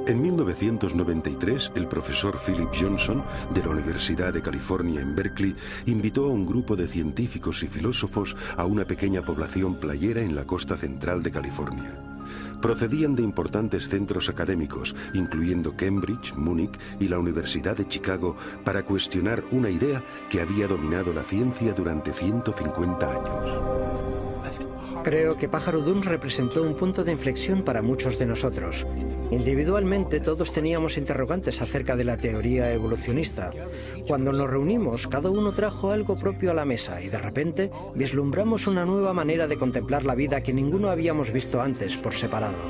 En 1993, el profesor Philip Johnson, de la Universidad de California en Berkeley, invitó a un grupo de científicos y filósofos a una pequeña población playera en la costa central de California. Procedían de importantes centros académicos, incluyendo Cambridge, Múnich y la Universidad de Chicago, para cuestionar una idea que había dominado la ciencia durante 150 años. Creo que Pájaro Duns representó un punto de inflexión para muchos de nosotros. Individualmente todos teníamos interrogantes acerca de la teoría evolucionista. Cuando nos reunimos, cada uno trajo algo propio a la mesa y de repente vislumbramos una nueva manera de contemplar la vida que ninguno habíamos visto antes por separado.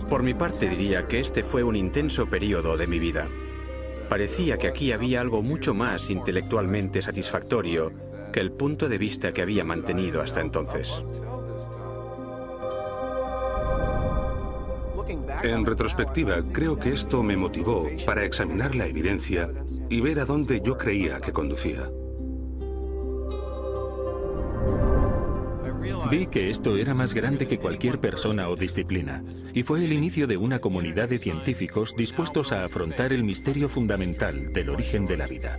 Por mi parte diría que este fue un intenso periodo de mi vida. Parecía que aquí había algo mucho más intelectualmente satisfactorio que el punto de vista que había mantenido hasta entonces. En retrospectiva, creo que esto me motivó para examinar la evidencia y ver a dónde yo creía que conducía. Vi que esto era más grande que cualquier persona o disciplina, y fue el inicio de una comunidad de científicos dispuestos a afrontar el misterio fundamental del origen de la vida.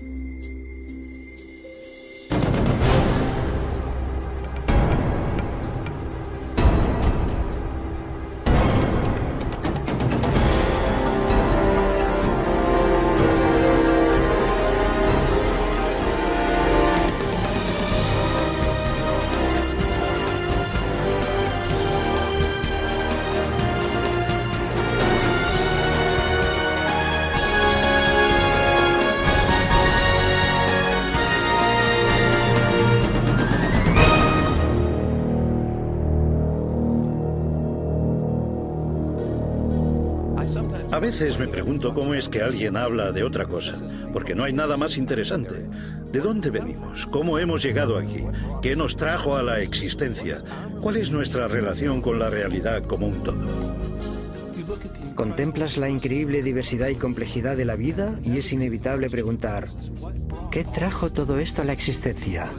A veces me pregunto cómo es que alguien habla de otra cosa, porque no hay nada más interesante. ¿De dónde venimos? ¿Cómo hemos llegado aquí? ¿Qué nos trajo a la existencia? ¿Cuál es nuestra relación con la realidad como un todo? Contemplas la increíble diversidad y complejidad de la vida y es inevitable preguntar, ¿qué trajo todo esto a la existencia?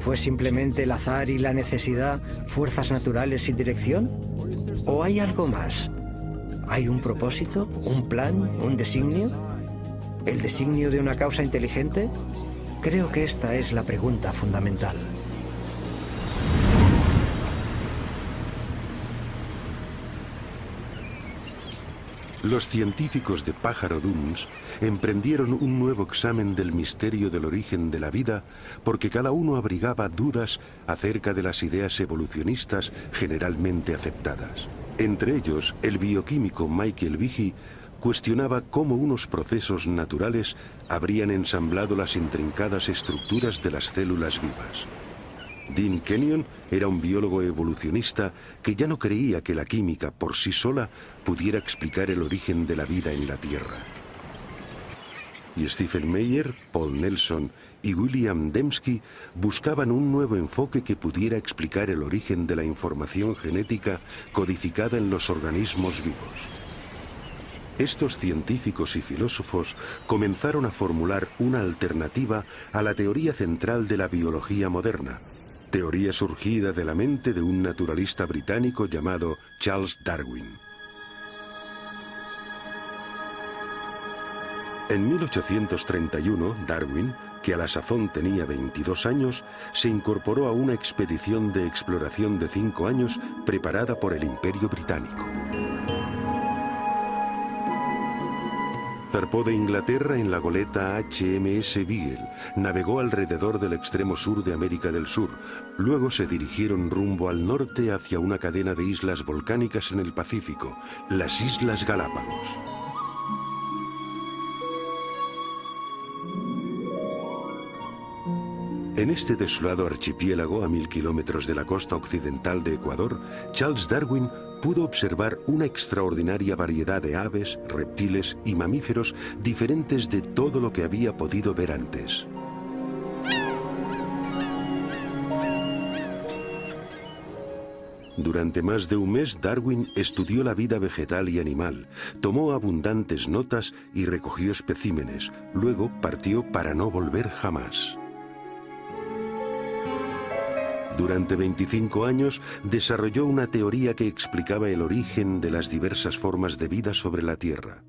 ¿Fue simplemente el azar y la necesidad, fuerzas naturales sin dirección? ¿O hay algo más? ¿Hay un propósito, un plan, un designio? ¿El designio de una causa inteligente? Creo que esta es la pregunta fundamental. Los científicos de Pájaro Duns emprendieron un nuevo examen del misterio del origen de la vida porque cada uno abrigaba dudas acerca de las ideas evolucionistas generalmente aceptadas. Entre ellos, el bioquímico Michael Behe cuestionaba cómo unos procesos naturales habrían ensamblado las intrincadas estructuras de las células vivas. Dean Kenyon era un biólogo evolucionista que ya no creía que la química por sí sola pudiera explicar el origen de la vida en la Tierra. Y Stephen Meyer, Paul Nelson y William Dembski buscaban un nuevo enfoque que pudiera explicar el origen de la información genética codificada en los organismos vivos. Estos científicos y filósofos comenzaron a formular una alternativa a la teoría central de la biología moderna, teoría surgida de la mente de un naturalista británico llamado Charles Darwin. En 1831, Darwin, que a la sazón tenía 22 años, se incorporó a una expedición de exploración de 5 años preparada por el Imperio Británico. Zarpó de Inglaterra en la goleta HMS Beagle, navegó alrededor del extremo sur de América del Sur, luego se dirigieron rumbo al norte hacia una cadena de islas volcánicas en el Pacífico, las Islas Galápagos. En este desolado archipiélago, a 1000 kilómetros de la costa occidental de Ecuador, Charles Darwin pudo observar una extraordinaria variedad de aves, reptiles y mamíferos diferentes de todo lo que había podido ver antes. Durante más de un mes, Darwin estudió la vida vegetal y animal, tomó abundantes notas y recogió especímenes. Luego partió para no volver jamás. Durante 25 años desarrolló una teoría que explicaba el origen de las diversas formas de vida sobre la Tierra.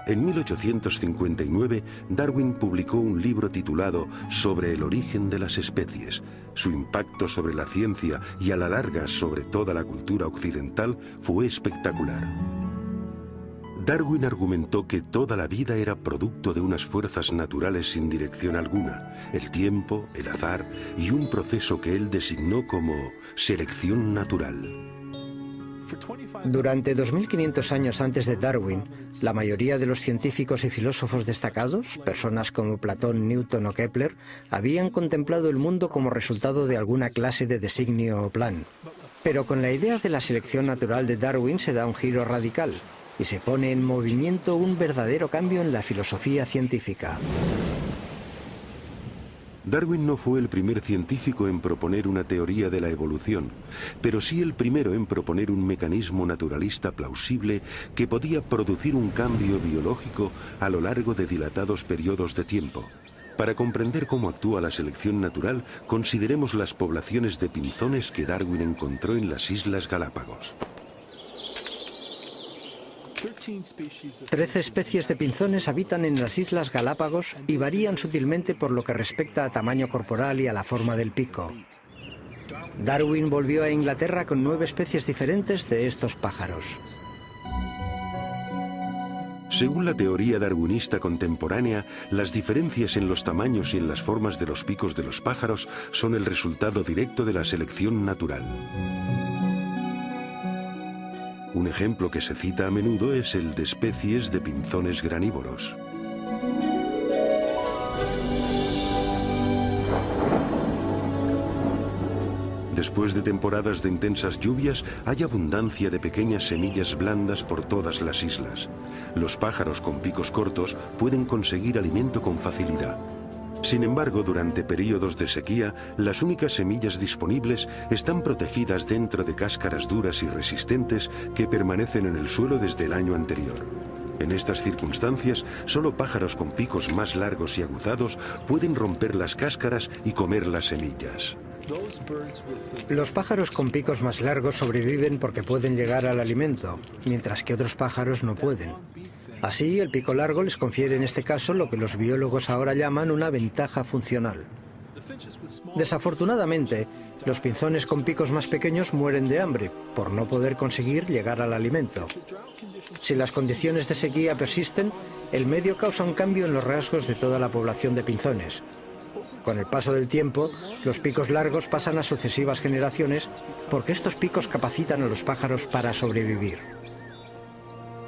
En 1859, Darwin publicó un libro titulado Sobre el origen de las especies. Su impacto sobre la ciencia y a la larga sobre toda la cultura occidental fue espectacular. Darwin argumentó que toda la vida era producto de unas fuerzas naturales sin dirección alguna, el tiempo, el azar y un proceso que él designó como selección natural. Durante 2500 años antes de Darwin, la mayoría de los científicos y filósofos destacados, personas como Platón, Newton o Kepler, habían contemplado el mundo como resultado de alguna clase de designio o plan. Pero con la idea de la selección natural de Darwin se da un giro radical y se pone en movimiento un verdadero cambio en la filosofía científica. Darwin no fue el primer científico en proponer una teoría de la evolución, pero sí el primero en proponer un mecanismo naturalista plausible que podía producir un cambio biológico a lo largo de dilatados periodos de tiempo. Para comprender cómo actúa la selección natural, consideremos las poblaciones de pinzones que Darwin encontró en las Islas Galápagos. 13 especies de pinzones habitan en las Islas Galápagos y varían sutilmente por lo que respecta a tamaño corporal y a la forma del pico. Darwin volvió a Inglaterra con 9 especies diferentes de estos pájaros. Según la teoría darwinista contemporánea, las diferencias en los tamaños y en las formas de los picos de los pájaros son el resultado directo de la selección natural. Un ejemplo que se cita a menudo es el de especies de pinzones granívoros. Después de temporadas de intensas lluvias, hay abundancia de pequeñas semillas blandas por todas las islas. Los pájaros con picos cortos pueden conseguir alimento con facilidad. Sin embargo, durante periodos de sequía, las únicas semillas disponibles están protegidas dentro de cáscaras duras y resistentes que permanecen en el suelo desde el año anterior. En estas circunstancias, solo pájaros con picos más largos y aguzados pueden romper las cáscaras y comer las semillas. Los pájaros con picos más largos sobreviven porque pueden llegar al alimento, mientras que otros pájaros no pueden. Así, el pico largo les confiere en este caso lo que los biólogos ahora llaman una ventaja funcional. Desafortunadamente, los pinzones con picos más pequeños mueren de hambre por no poder conseguir llegar al alimento. Si las condiciones de sequía persisten, el medio causa un cambio en los rasgos de toda la población de pinzones. Con el paso del tiempo, los picos largos pasan a sucesivas generaciones porque estos picos capacitan a los pájaros para sobrevivir.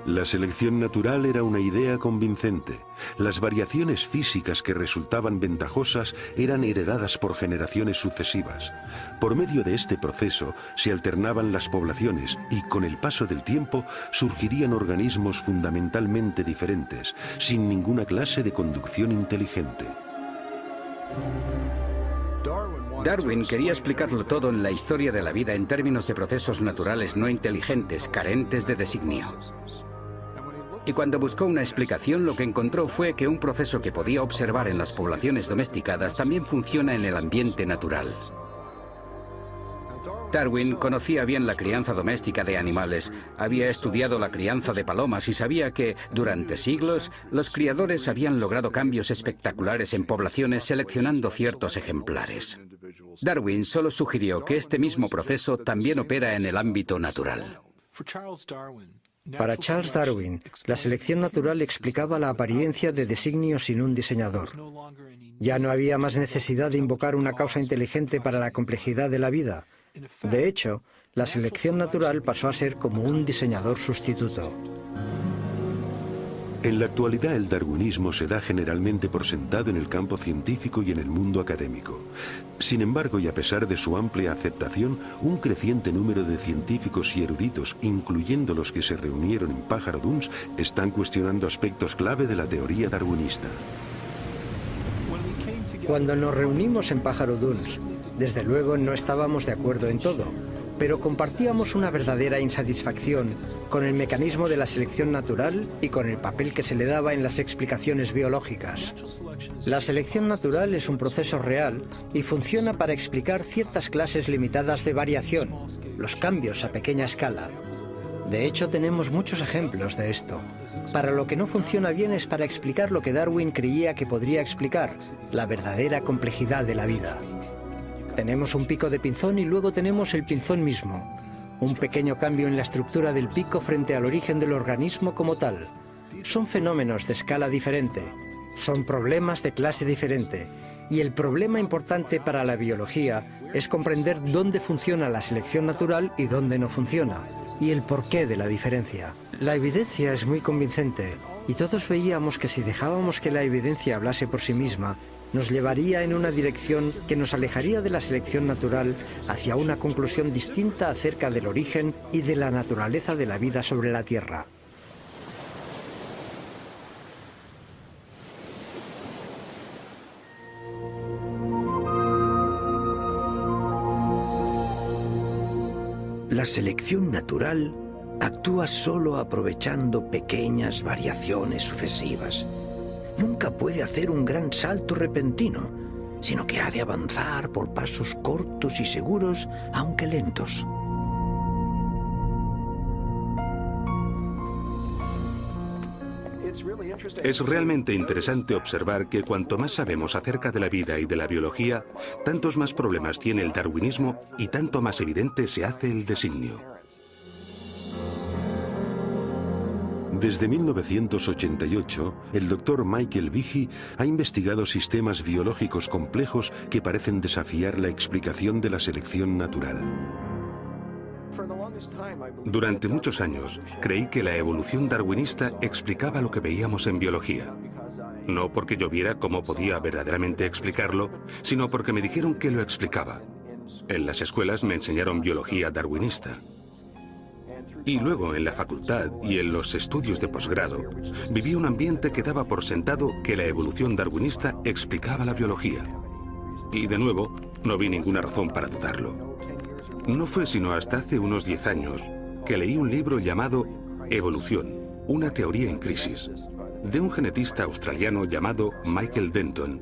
La selección natural era una idea convincente. Las variaciones físicas que resultaban ventajosas eran heredadas por generaciones sucesivas. Por medio de este proceso se alternaban las poblaciones y con el paso del tiempo surgirían organismos fundamentalmente diferentes, sin ninguna clase de conducción inteligente. Darwin quería explicarlo todo en la historia de la vida en términos de procesos naturales no inteligentes, carentes de designio. Y cuando buscó una explicación, lo que encontró fue que un proceso que podía observar en las poblaciones domesticadas también funciona en el ambiente natural. Darwin conocía bien la crianza doméstica de animales, había estudiado la crianza de palomas y sabía que, durante siglos, los criadores habían logrado cambios espectaculares en poblaciones seleccionando ciertos ejemplares. Darwin solo sugirió que este mismo proceso también opera en el ámbito natural. Para Charles Darwin, la selección natural explicaba la apariencia de designios sin un diseñador. Ya no había más necesidad de invocar una causa inteligente para la complejidad de la vida. De hecho, la selección natural pasó a ser como un diseñador sustituto. En la actualidad, el darwinismo se da generalmente por sentado en el campo científico y en el mundo académico. Sin embargo, y a pesar de su amplia aceptación, un creciente número de científicos y eruditos, incluyendo los que se reunieron en Pájaro Duns, están cuestionando aspectos clave de la teoría darwinista. Cuando nos reunimos en Pájaro Duns, desde luego no estábamos de acuerdo en todo, pero compartíamos una verdadera insatisfacción con el mecanismo de la selección natural y con el papel que se le daba en las explicaciones biológicas. La selección natural es un proceso real y funciona para explicar ciertas clases limitadas de variación, los cambios a pequeña escala. De hecho, tenemos muchos ejemplos de esto. Para lo que no funciona bien es para explicar lo que Darwin creía que podría explicar, la verdadera complejidad de la vida. Tenemos un pico de pinzón y luego tenemos el pinzón mismo. Un pequeño cambio en la estructura del pico frente al origen del organismo como tal. Son fenómenos de escala diferente. Son problemas de clase diferente. Y el problema importante para la biología es comprender dónde funciona la selección natural y dónde no funciona, y el porqué de la diferencia. La evidencia es muy convincente, y todos veíamos que si dejábamos que la evidencia hablase por sí misma, nos llevaría en una dirección que nos alejaría de la selección natural hacia una conclusión distinta acerca del origen y de la naturaleza de la vida sobre la Tierra. La selección natural actúa solo aprovechando pequeñas variaciones sucesivas. Nunca puede hacer un gran salto repentino, sino que ha de avanzar por pasos cortos y seguros, aunque lentos. Es realmente interesante observar que cuanto más sabemos acerca de la vida y de la biología, tantos más problemas tiene el darwinismo y tanto más evidente se hace el designio. Desde 1988, el Dr. Michael Behe ha investigado sistemas biológicos complejos que parecen desafiar la explicación de la selección natural. Durante muchos años, creí que la evolución darwinista explicaba lo que veíamos en biología. No porque yo viera cómo podía verdaderamente explicarlo, sino porque me dijeron que lo explicaba. En las escuelas me enseñaron biología darwinista. Y luego en la facultad y en los estudios de posgrado, viví un ambiente que daba por sentado que la evolución darwinista explicaba la biología. Y de nuevo, no vi ninguna razón para dudarlo. No fue sino hasta hace unos 10 años que leí un libro llamado Evolución, una teoría en crisis, de un genetista australiano llamado Michael Denton,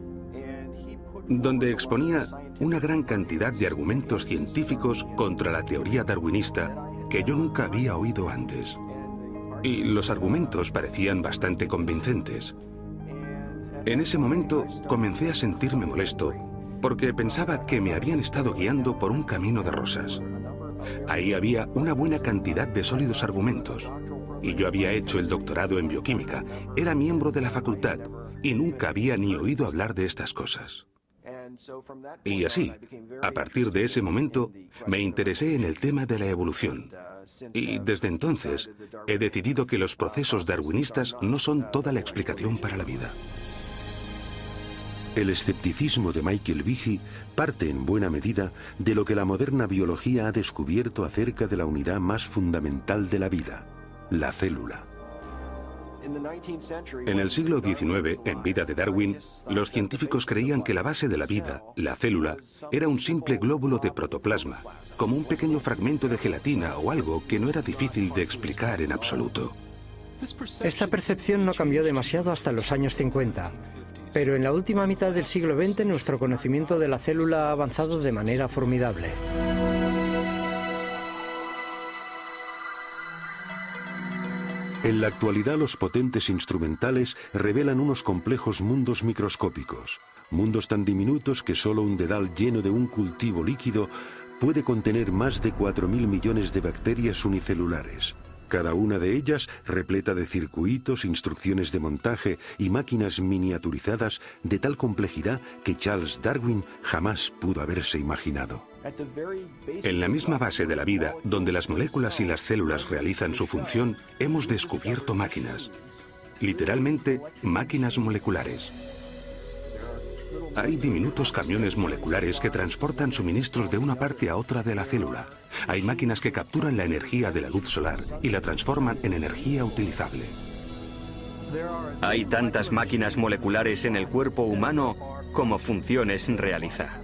donde exponía una gran cantidad de argumentos científicos contra la teoría darwinista que yo nunca había oído antes. Y los argumentos parecían bastante convincentes. En ese momento comencé a sentirme molesto porque pensaba que me habían estado guiando por un camino de rosas. Ahí había una buena cantidad de sólidos argumentos. Y yo había hecho el doctorado en bioquímica, era miembro de la facultad y nunca había ni oído hablar de estas cosas. Y así, a partir de ese momento, me interesé en el tema de la evolución. Y desde entonces, he decidido que los procesos darwinistas no son toda la explicación para la vida. El escepticismo de Michael Behe parte en buena medida de lo que la moderna biología ha descubierto acerca de la unidad más fundamental de la vida, la célula. En el siglo XIX, en vida de Darwin, los científicos creían que la base de la vida, la célula, era un simple glóbulo de protoplasma, como un pequeño fragmento de gelatina o algo que no era difícil de explicar en absoluto. Esta percepción no cambió demasiado hasta los años 50, pero en la última mitad del siglo XX nuestro conocimiento de la célula ha avanzado de manera formidable. En la actualidad, los potentes instrumentales revelan unos complejos mundos microscópicos, mundos tan diminutos que solo un dedal lleno de un cultivo líquido puede contener más de 4.000 millones de bacterias unicelulares. Cada una de ellas repleta de circuitos, instrucciones de montaje y máquinas miniaturizadas de tal complejidad que Charles Darwin jamás pudo haberse imaginado. En la misma base de la vida, donde las moléculas y las células realizan su función, hemos descubierto máquinas. Literalmente, máquinas moleculares. Hay diminutos camiones moleculares que transportan suministros de una parte a otra de la célula. Hay máquinas que capturan la energía de la luz solar y la transforman en energía utilizable. Hay tantas máquinas moleculares en el cuerpo humano como funciones realiza.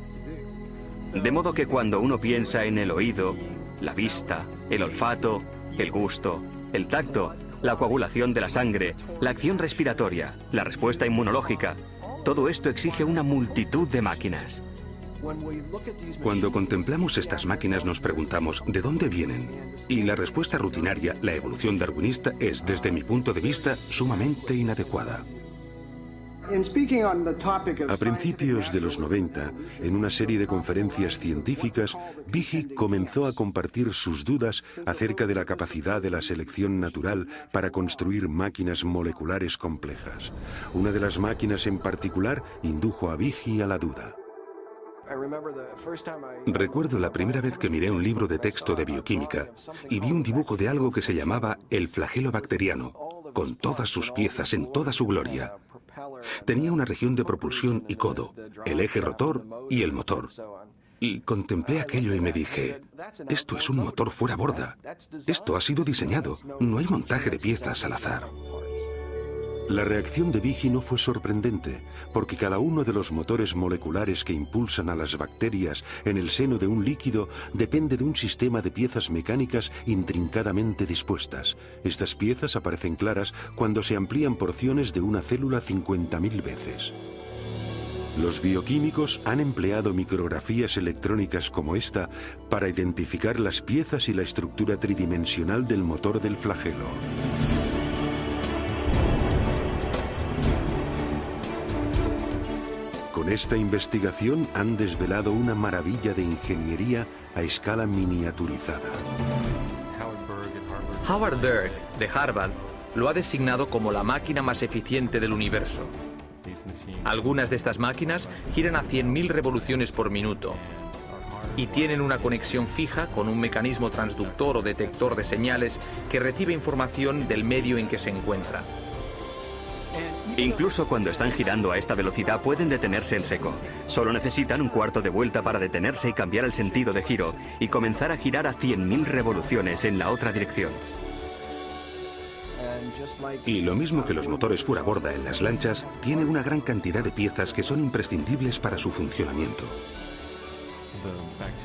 De modo que cuando uno piensa en el oído, la vista, el olfato, el gusto, el tacto, la coagulación de la sangre, la acción respiratoria, la respuesta inmunológica. Todo esto exige una multitud de máquinas. Cuando contemplamos estas máquinas nos preguntamos ¿de dónde vienen? Y la respuesta rutinaria, la evolución darwinista, es, desde mi punto de vista, sumamente inadecuada. A principios de los 90, en una serie de conferencias científicas, Behe comenzó a compartir sus dudas acerca de la capacidad de la selección natural para construir máquinas moleculares complejas. Una de las máquinas en particular indujo a Behe a la duda. Recuerdo la primera vez que miré un libro de texto de bioquímica y vi un dibujo de algo que se llamaba el flagelo bacteriano, con todas sus piezas en toda su gloria. Tenía una región de propulsión y codo, el eje rotor y el motor. Y contemplé aquello y me dije, esto es un motor fuera borda. Esto ha sido diseñado, no hay montaje de piezas al azar. La reacción de Behe no fue sorprendente, porque cada uno de los motores moleculares que impulsan a las bacterias en el seno de un líquido depende de un sistema de piezas mecánicas intrincadamente dispuestas. Estas piezas aparecen claras cuando se amplían porciones de una célula 50.000 veces. Los bioquímicos han empleado micrografías electrónicas como esta para identificar las piezas y la estructura tridimensional del motor del flagelo. Con esta investigación han desvelado una maravilla de ingeniería a escala miniaturizada. Howard Berg, de Harvard, lo ha designado como la máquina más eficiente del universo. Algunas de estas máquinas giran a 100.000 revoluciones por minuto y tienen una conexión fija con un mecanismo transductor o detector de señales que recibe información del medio en que se encuentra. Incluso cuando están girando a esta velocidad pueden detenerse en seco. Solo necesitan un cuarto de vuelta para detenerse y cambiar el sentido de giro y comenzar a girar a 100.000 revoluciones en la otra dirección. Y lo mismo que los motores fuera borda en las lanchas, tiene una gran cantidad de piezas que son imprescindibles para su funcionamiento.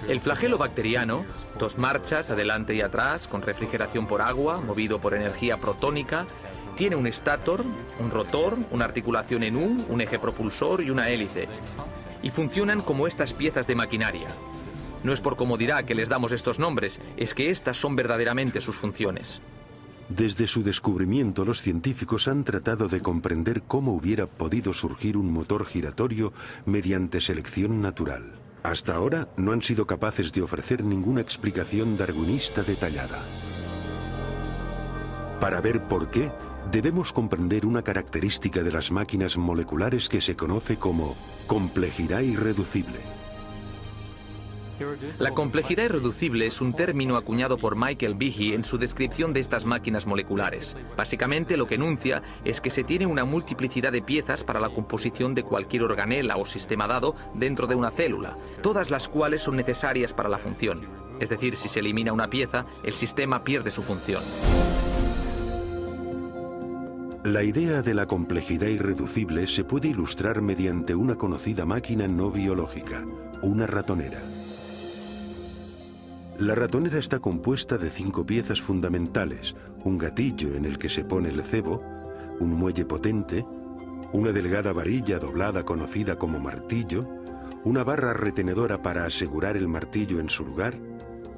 El flagelo bacteriano, 2 marchas adelante y atrás, con refrigeración por agua, movido por energía protónica, tiene un estator, un rotor, una articulación en U, un eje propulsor y una hélice. Y funcionan como estas piezas de maquinaria. No es por comodidad que les damos estos nombres, es que estas son verdaderamente sus funciones. Desde su descubrimiento, los científicos han tratado de comprender cómo hubiera podido surgir un motor giratorio mediante selección natural. Hasta ahora no han sido capaces de ofrecer ninguna explicación darwinista detallada. Para ver por qué, debemos comprender una característica de las máquinas moleculares que se conoce como complejidad irreducible. La complejidad irreducible es un término acuñado por Michael Behe en su descripción de estas máquinas moleculares. Básicamente lo que enuncia es que se tiene una multiplicidad de piezas para la composición de cualquier organela o sistema dado dentro de una célula, todas las cuales son necesarias para la función. Es decir, si se elimina una pieza, el sistema pierde su función. La idea de la complejidad irreducible se puede ilustrar mediante una conocida máquina no biológica, una ratonera. La ratonera está compuesta de 5 piezas fundamentales: un gatillo en el que se pone el cebo, un muelle potente, una delgada varilla doblada conocida como martillo, una barra retenedora para asegurar el martillo en su lugar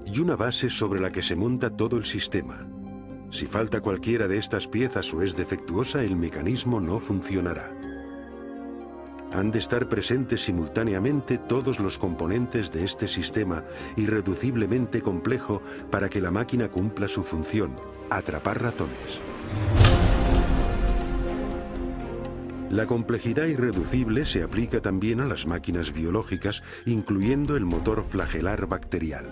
y una base sobre la que se monta todo el sistema. Si falta cualquiera de estas piezas o es defectuosa, el mecanismo no funcionará. Han de estar presentes simultáneamente todos los componentes de este sistema irreduciblemente complejo para que la máquina cumpla su función: atrapar ratones. La complejidad irreducible se aplica también a las máquinas biológicas, incluyendo el motor flagelar bacterial.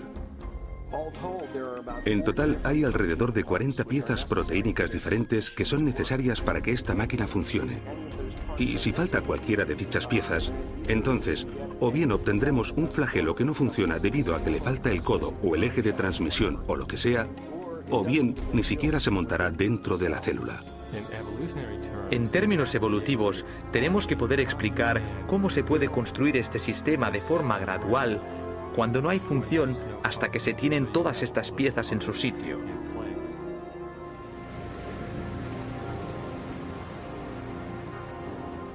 En total hay alrededor de 40 piezas proteínicas diferentes que son necesarias para que esta máquina funcione. Y si falta cualquiera de dichas piezas, entonces o bien obtendremos un flagelo que no funciona debido a que le falta el codo o el eje de transmisión o lo que sea, o bien ni siquiera se montará dentro de la célula. En términos evolutivos, tenemos que poder explicar cómo se puede construir este sistema de forma gradual cuando no hay función hasta que se tienen todas estas piezas en su sitio.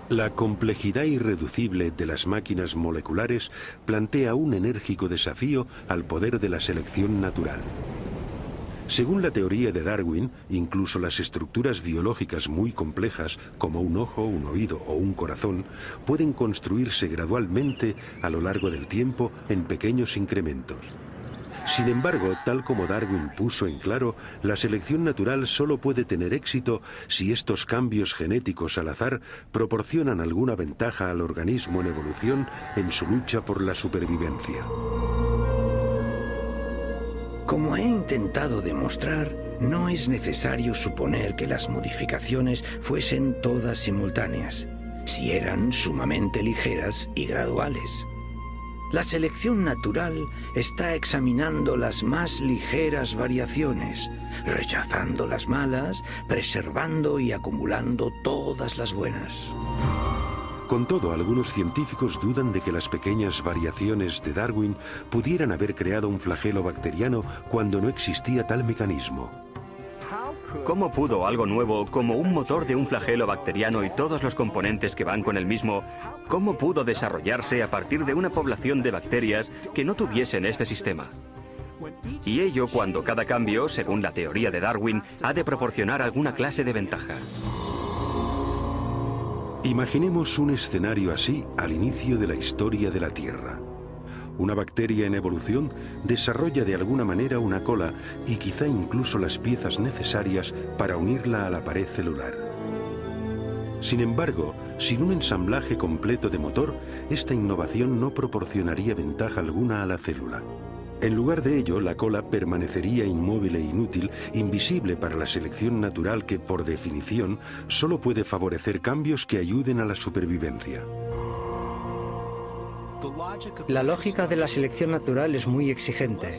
La complejidad irreducible de las máquinas moleculares plantea un enérgico desafío al poder de la selección natural. Según la teoría de Darwin, incluso las estructuras biológicas muy complejas, como un ojo, un oído o un corazón, pueden construirse gradualmente a lo largo del tiempo en pequeños incrementos. Sin embargo, tal como Darwin puso en claro, la selección natural solo puede tener éxito si estos cambios genéticos al azar proporcionan alguna ventaja al organismo en evolución en su lucha por la supervivencia. Como he intentado demostrar, no es necesario suponer que las modificaciones fuesen todas simultáneas, si eran sumamente ligeras y graduales. La selección natural está examinando las más ligeras variaciones, rechazando las malas, preservando y acumulando todas las buenas. Con todo, algunos científicos dudan de que las pequeñas variaciones de Darwin pudieran haber creado un flagelo bacteriano cuando no existía tal mecanismo. ¿Cómo pudo algo nuevo, como un motor de un flagelo bacteriano y todos los componentes que van con el mismo, cómo pudo desarrollarse a partir de una población de bacterias que no tuviesen este sistema? Y ello cuando cada cambio, según la teoría de Darwin, ha de proporcionar alguna clase de ventaja. Imaginemos un escenario así al inicio de la historia de la Tierra. Una bacteria en evolución desarrolla de alguna manera una cola y quizá incluso las piezas necesarias para unirla a la pared celular. Sin embargo, sin un ensamblaje completo de motor, esta innovación no proporcionaría ventaja alguna a la célula. En lugar de ello, la cola permanecería inmóvil e inútil, invisible para la selección natural que, por definición, solo puede favorecer cambios que ayuden a la supervivencia. La lógica de la selección natural es muy exigente.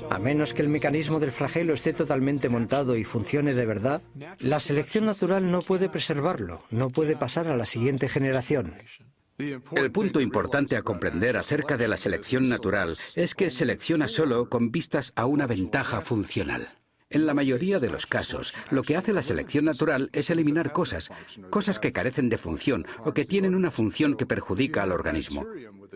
A menos que el mecanismo del flagelo esté totalmente montado y funcione de verdad, la selección natural no puede preservarlo, no puede pasar a la siguiente generación. El punto importante a comprender acerca de la selección natural es que selecciona solo con vistas a una ventaja funcional. En la mayoría de los casos, lo que hace la selección natural es eliminar cosas que carecen de función o que tienen una función que perjudica al organismo.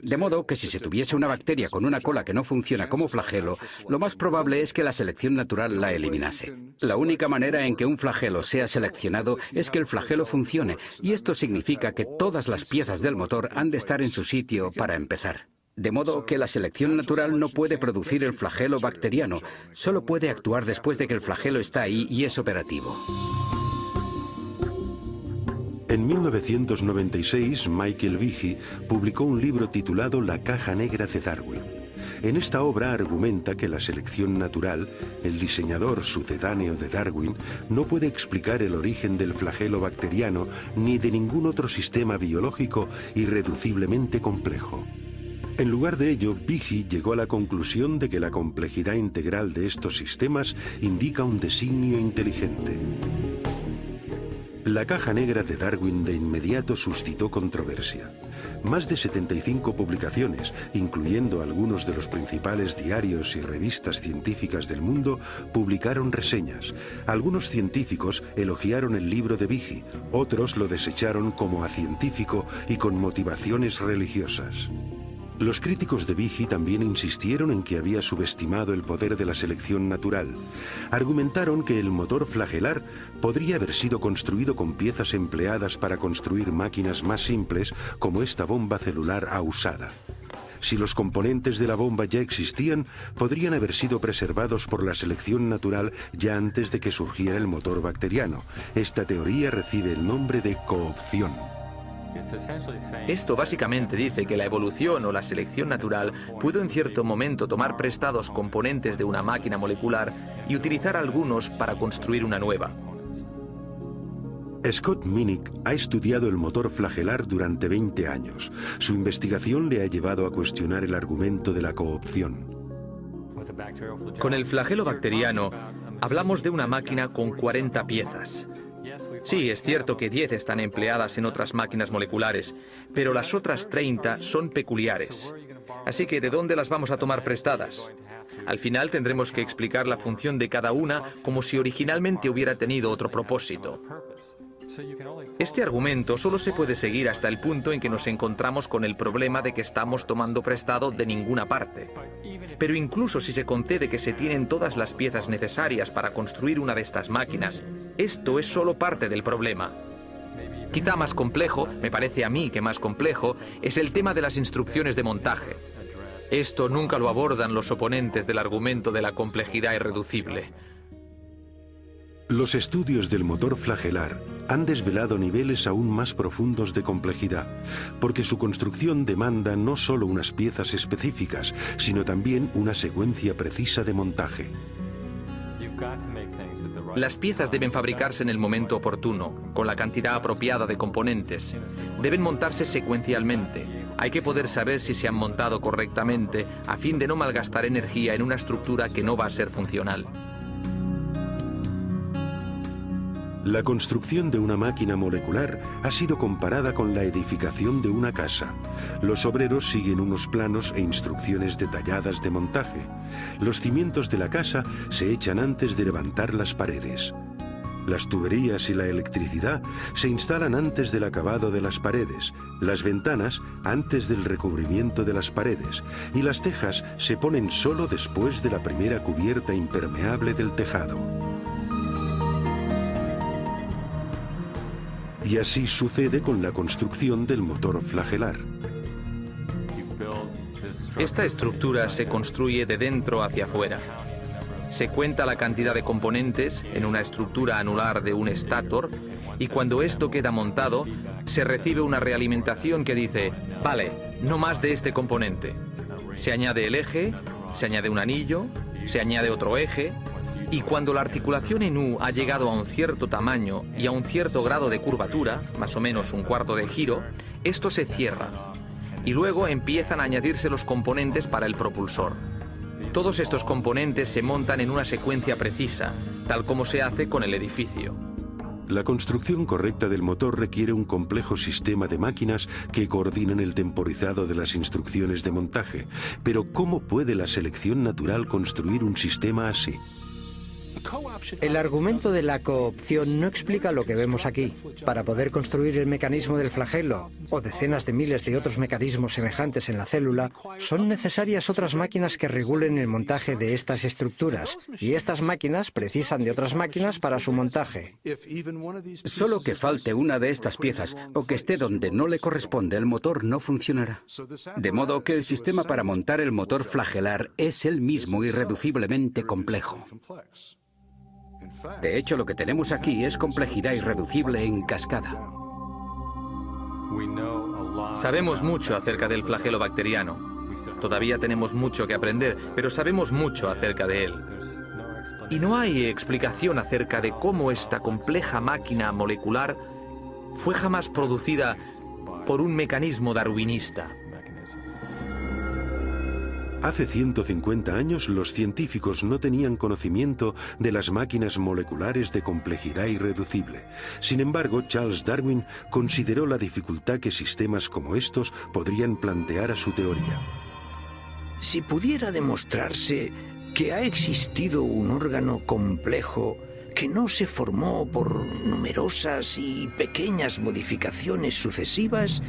De modo que si se tuviese una bacteria con una cola que no funciona como flagelo, lo más probable es que la selección natural la eliminase. La única manera en que un flagelo sea seleccionado es que el flagelo funcione, y esto significa que todas las piezas del motor han de estar en su sitio para empezar. De modo que la selección natural no puede producir el flagelo bacteriano, solo puede actuar después de que el flagelo está ahí y es operativo. En 1996, Michael Behe publicó un libro titulado La caja negra de Darwin. En esta obra argumenta que la selección natural, el diseñador sucedáneo de Darwin, no puede explicar el origen del flagelo bacteriano ni de ningún otro sistema biológico irreduciblemente complejo. En lugar de ello, Behe llegó a la conclusión de que la complejidad integral de estos sistemas indica un designio inteligente. La caja negra de Darwin de inmediato suscitó controversia. Más de 75 publicaciones, incluyendo algunos de los principales diarios y revistas científicas del mundo, publicaron reseñas. Algunos científicos elogiaron el libro de Behe, otros lo desecharon como acientífico y con motivaciones religiosas. Los críticos de Behe también insistieron en que había subestimado el poder de la selección natural. Argumentaron que el motor flagelar podría haber sido construido con piezas empleadas para construir máquinas más simples, como esta bomba celular usada. Si los componentes de la bomba ya existían, podrían haber sido preservados por la selección natural ya antes de que surgiera el motor bacteriano. Esta teoría recibe el nombre de coopción. Esto básicamente dice que la evolución o la selección natural pudo en cierto momento tomar prestados componentes de una máquina molecular y utilizar algunos para construir una nueva. Scott Minnick ha estudiado el motor flagelar durante 20 años. Su investigación le ha llevado a cuestionar el argumento de la coopción. Con el flagelo bacteriano, hablamos de una máquina con 40 piezas. Sí, es cierto que 10 están empleadas en otras máquinas moleculares, pero las otras 30 son peculiares. Así que, ¿de dónde las vamos a tomar prestadas? Al final tendremos que explicar la función de cada una como si originalmente hubiera tenido otro propósito. Este argumento solo se puede seguir hasta el punto en que nos encontramos con el problema de que estamos tomando prestado de ninguna parte. Pero incluso si se concede que se tienen todas las piezas necesarias para construir una de estas máquinas, esto es solo parte del problema. Quizá más complejo, me parece a mí que más complejo, es el tema de las instrucciones de montaje. Esto nunca lo abordan los oponentes del argumento de la complejidad irreducible. Los estudios del motor flagelar han desvelado niveles aún más profundos de complejidad, porque su construcción demanda no solo unas piezas específicas, sino también una secuencia precisa de montaje. Las piezas deben fabricarse en el momento oportuno, con la cantidad apropiada de componentes. Deben montarse secuencialmente. Hay que poder saber si se han montado correctamente a fin de no malgastar energía en una estructura que no va a ser funcional. La construcción de una máquina molecular ha sido comparada con la edificación de una casa. Los obreros siguen unos planos e instrucciones detalladas de montaje. Los cimientos de la casa se echan antes de levantar las paredes. Las tuberías y la electricidad se instalan antes del acabado de las paredes, las ventanas antes del recubrimiento de las paredes y las tejas se ponen solo después de la primera cubierta impermeable del tejado. Y así sucede con la construcción del motor flagelar. Esta estructura se construye de dentro hacia afuera. Se cuenta la cantidad de componentes en una estructura anular de un estator y cuando esto queda montado, se recibe una realimentación que dice, vale, no más de este componente. Se añade el eje, se añade un anillo, se añade otro eje, y cuando la articulación en U ha llegado a un cierto tamaño y a un cierto grado de curvatura, más o menos un cuarto de giro, esto se cierra. Y luego empiezan a añadirse los componentes para el propulsor. Todos estos componentes se montan en una secuencia precisa, tal como se hace con el edificio. La construcción correcta del motor requiere un complejo sistema de máquinas que coordinen el temporizado de las instrucciones de montaje. Pero ¿cómo puede la selección natural construir un sistema así? El argumento de la coopción no explica lo que vemos aquí. Para poder construir el mecanismo del flagelo o decenas de miles de otros mecanismos semejantes en la célula, son necesarias otras máquinas que regulen el montaje de estas estructuras, y estas máquinas precisan de otras máquinas para su montaje. Solo que falte una de estas piezas o que esté donde no le corresponde, el motor no funcionará. De modo que el sistema para montar el motor flagelar es el mismo irreduciblemente complejo. De hecho, lo que tenemos aquí es complejidad irreducible en cascada. Sabemos mucho acerca del flagelo bacteriano. Todavía tenemos mucho que aprender, pero sabemos mucho acerca de él. Y no hay explicación acerca de cómo esta compleja máquina molecular fue jamás producida por un mecanismo darwinista. Hace 150 años los científicos no tenían conocimiento de las máquinas moleculares de complejidad irreducible. Sin embargo, Charles Darwin consideró la dificultad que sistemas como estos podrían plantear a su teoría. Si pudiera demostrarse que ha existido un órgano complejo que no se formó por numerosas y pequeñas modificaciones sucesivas,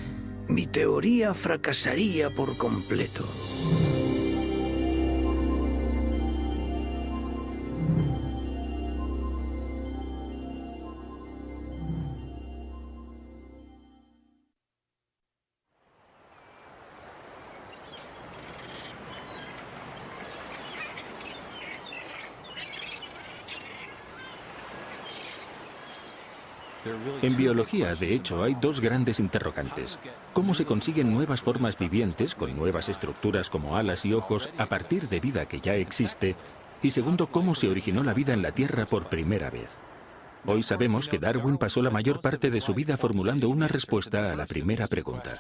mi teoría fracasaría por completo. En biología, de hecho, hay dos grandes interrogantes. ¿Cómo se consiguen nuevas formas vivientes con nuevas estructuras como alas y ojos a partir de vida que ya existe? Y segundo, ¿cómo se originó la vida en la Tierra por primera vez? Hoy sabemos que Darwin pasó la mayor parte de su vida formulando una respuesta a la primera pregunta.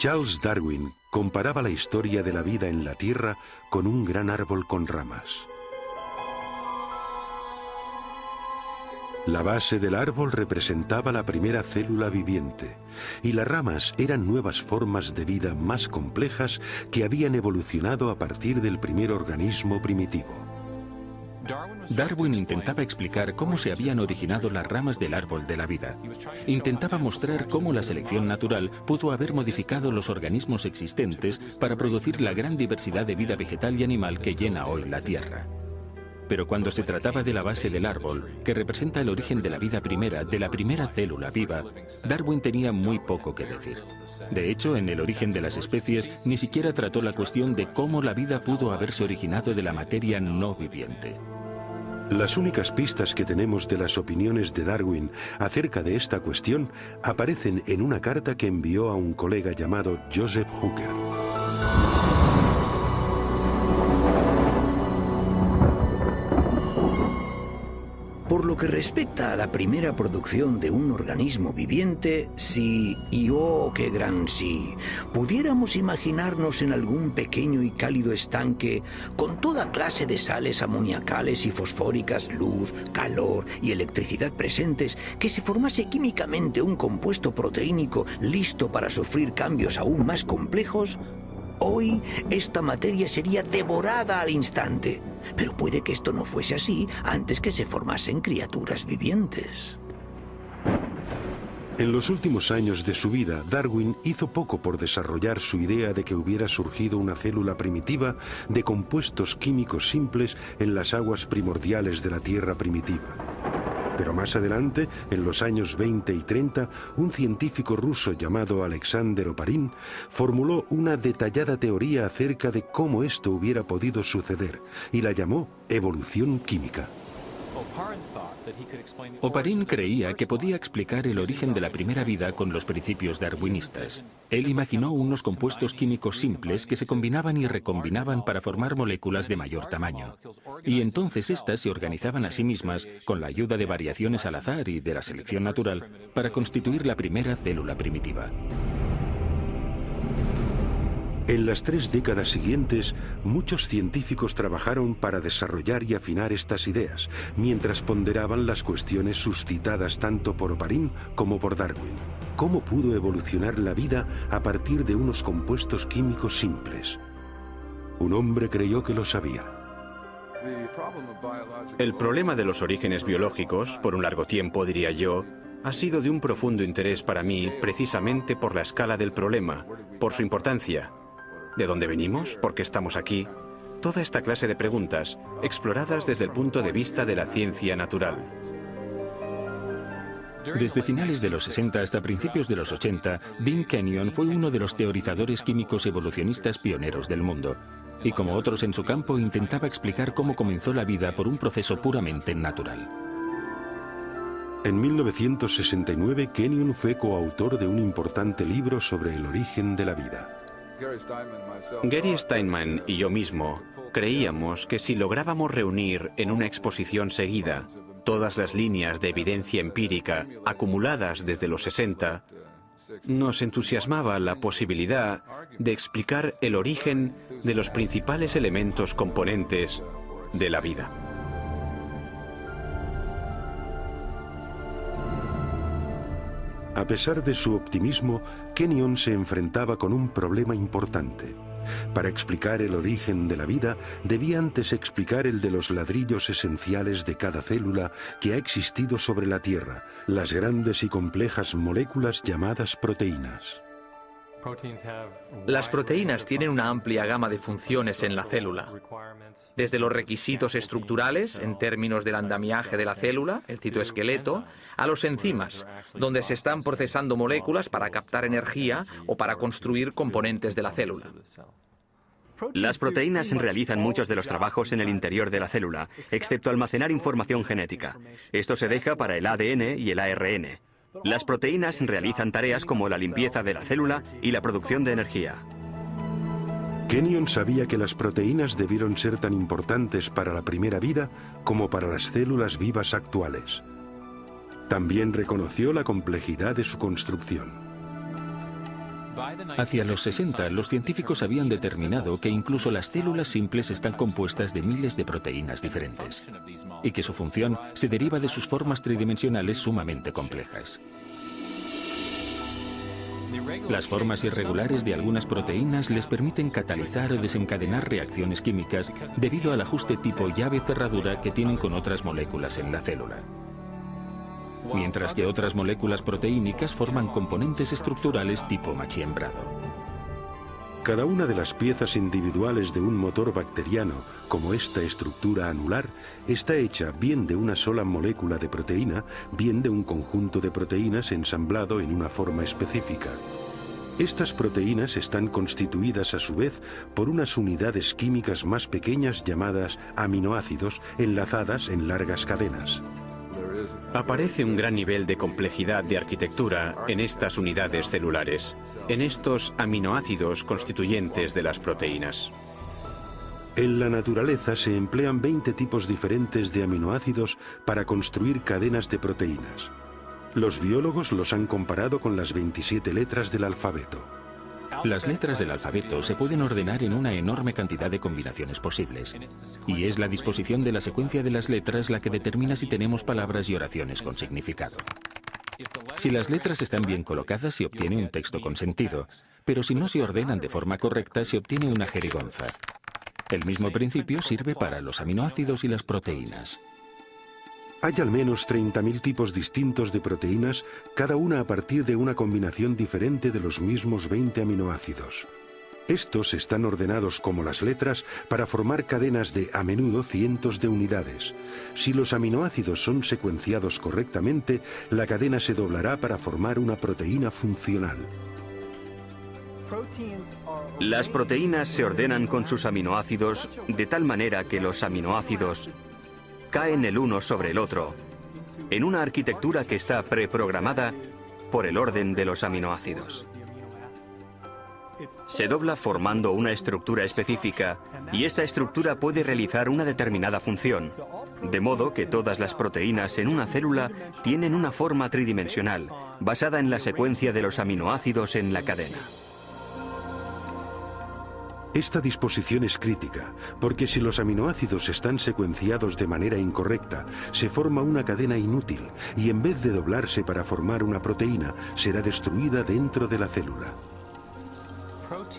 Charles Darwin comparaba la historia de la vida en la Tierra con un gran árbol con ramas. La base del árbol representaba la primera célula viviente y las ramas eran nuevas formas de vida más complejas que habían evolucionado a partir del primer organismo primitivo. Darwin intentaba explicar cómo se habían originado las ramas del árbol de la vida. Intentaba mostrar cómo la selección natural pudo haber modificado los organismos existentes para producir la gran diversidad de vida vegetal y animal que llena hoy la Tierra. Pero cuando se trataba de la base del árbol, que representa el origen de la vida primera, de la primera célula viva, Darwin tenía muy poco que decir. De hecho, en El origen de las especies, ni siquiera trató la cuestión de cómo la vida pudo haberse originado de la materia no viviente. Las únicas pistas que tenemos de las opiniones de Darwin acerca de esta cuestión aparecen en una carta que envió a un colega llamado Joseph Hooker. Por lo que respecta a la primera producción de un organismo viviente, si, y oh, qué gran sí, pudiéramos imaginarnos en algún pequeño y cálido estanque con toda clase de sales amoniacales y fosfóricas, luz, calor y electricidad presentes, que se formase químicamente un compuesto proteínico listo para sufrir cambios aún más complejos, hoy esta materia sería devorada al instante. Pero puede que esto no fuese así antes que se formasen criaturas vivientes. En los últimos años de su vida, Darwin hizo poco por desarrollar su idea de que hubiera surgido una célula primitiva de compuestos químicos simples en las aguas primordiales de la Tierra primitiva. Pero más adelante, en los años 20 y 30, un científico ruso llamado Alexander Oparin formuló una detallada teoría acerca de cómo esto hubiera podido suceder y la llamó evolución química. Oparin creía que podía explicar el origen de la primera vida con los principios darwinistas. Él imaginó unos compuestos químicos simples que se combinaban y recombinaban para formar moléculas de mayor tamaño. Y entonces éstas se organizaban a sí mismas con la ayuda de variaciones al azar y de la selección natural para constituir la primera célula primitiva. En las 3 décadas siguientes, muchos científicos trabajaron para desarrollar y afinar estas ideas, mientras ponderaban las cuestiones suscitadas tanto por Oparin como por Darwin. ¿Cómo pudo evolucionar la vida a partir de unos compuestos químicos simples? Un hombre creyó que lo sabía. El problema de los orígenes biológicos, por un largo tiempo diría yo, ha sido de un profundo interés para mí precisamente por la escala del problema, por su importancia. ¿De dónde venimos? ¿Por qué estamos aquí? Toda esta clase de preguntas, exploradas desde el punto de vista de la ciencia natural. Desde finales de los 60 hasta principios de los 80, Dean Kenyon fue uno de los teorizadores químicos evolucionistas pioneros del mundo. Y como otros en su campo, intentaba explicar cómo comenzó la vida por un proceso puramente natural. En 1969, Kenyon fue coautor de un importante libro sobre el origen de la vida. Gary Steinman y yo mismo creíamos que si lográbamos reunir en una exposición seguida todas las líneas de evidencia empírica acumuladas desde los 60, nos entusiasmaba la posibilidad de explicar el origen de los principales elementos componentes de la vida. A pesar de su optimismo, Kenyon se enfrentaba con un problema importante. Para explicar el origen de la vida, debía antes explicar el de los ladrillos esenciales de cada célula que ha existido sobre la Tierra, las grandes y complejas moléculas llamadas proteínas. Las proteínas tienen una amplia gama de funciones en la célula, desde los requisitos estructurales, en términos del andamiaje de la célula, el citoesqueleto, a los enzimas, donde se están procesando moléculas para captar energía o para construir componentes de la célula. Las proteínas realizan muchos de los trabajos en el interior de la célula, excepto almacenar información genética. Esto se deja para el ADN y el ARN. Las proteínas realizan tareas como la limpieza de la célula y la producción de energía. Kenyon sabía que las proteínas debieron ser tan importantes para la primera vida como para las células vivas actuales. También reconoció la complejidad de su construcción. Hacia los 60, los científicos habían determinado que incluso las células simples están compuestas de miles de proteínas diferentes y que su función se deriva de sus formas tridimensionales sumamente complejas. Las formas irregulares de algunas proteínas les permiten catalizar o desencadenar reacciones químicas debido al ajuste tipo llave-cerradura que tienen con otras moléculas en la célula. Mientras que otras moléculas proteínicas forman componentes estructurales tipo machiembrado. Cada una de las piezas individuales de un motor bacteriano, como esta estructura anular, está hecha bien de una sola molécula de proteína, bien de un conjunto de proteínas ensamblado en una forma específica. Estas proteínas están constituidas a su vez por unas unidades químicas más pequeñas llamadas aminoácidos enlazadas en largas cadenas. Aparece un gran nivel de complejidad de arquitectura en estas unidades celulares, en estos aminoácidos constituyentes de las proteínas. En la naturaleza se emplean 20 tipos diferentes de aminoácidos para construir cadenas de proteínas. Los biólogos los han comparado con las 27 letras del alfabeto. Las letras del alfabeto se pueden ordenar en una enorme cantidad de combinaciones posibles, y es la disposición de la secuencia de las letras la que determina si tenemos palabras y oraciones con significado. Si las letras están bien colocadas, se obtiene un texto con sentido, pero si no se ordenan de forma correcta, se obtiene una jerigonza. El mismo principio sirve para los aminoácidos y las proteínas. Hay al menos 30.000 tipos distintos de proteínas, cada una a partir de una combinación diferente de los mismos 20 aminoácidos. Estos están ordenados como las letras para formar cadenas de, a menudo, cientos de unidades. Si los aminoácidos son secuenciados correctamente, la cadena se doblará para formar una proteína funcional. Las proteínas se ordenan con sus aminoácidos de tal manera que los aminoácidos caen el uno sobre el otro, en una arquitectura que está preprogramada por el orden de los aminoácidos. Se dobla formando una estructura específica y esta estructura puede realizar una determinada función, de modo que todas las proteínas en una célula tienen una forma tridimensional, basada en la secuencia de los aminoácidos en la cadena. Esta disposición es crítica, porque si los aminoácidos están secuenciados de manera incorrecta, se forma una cadena inútil y en vez de doblarse para formar una proteína, será destruida dentro de la célula.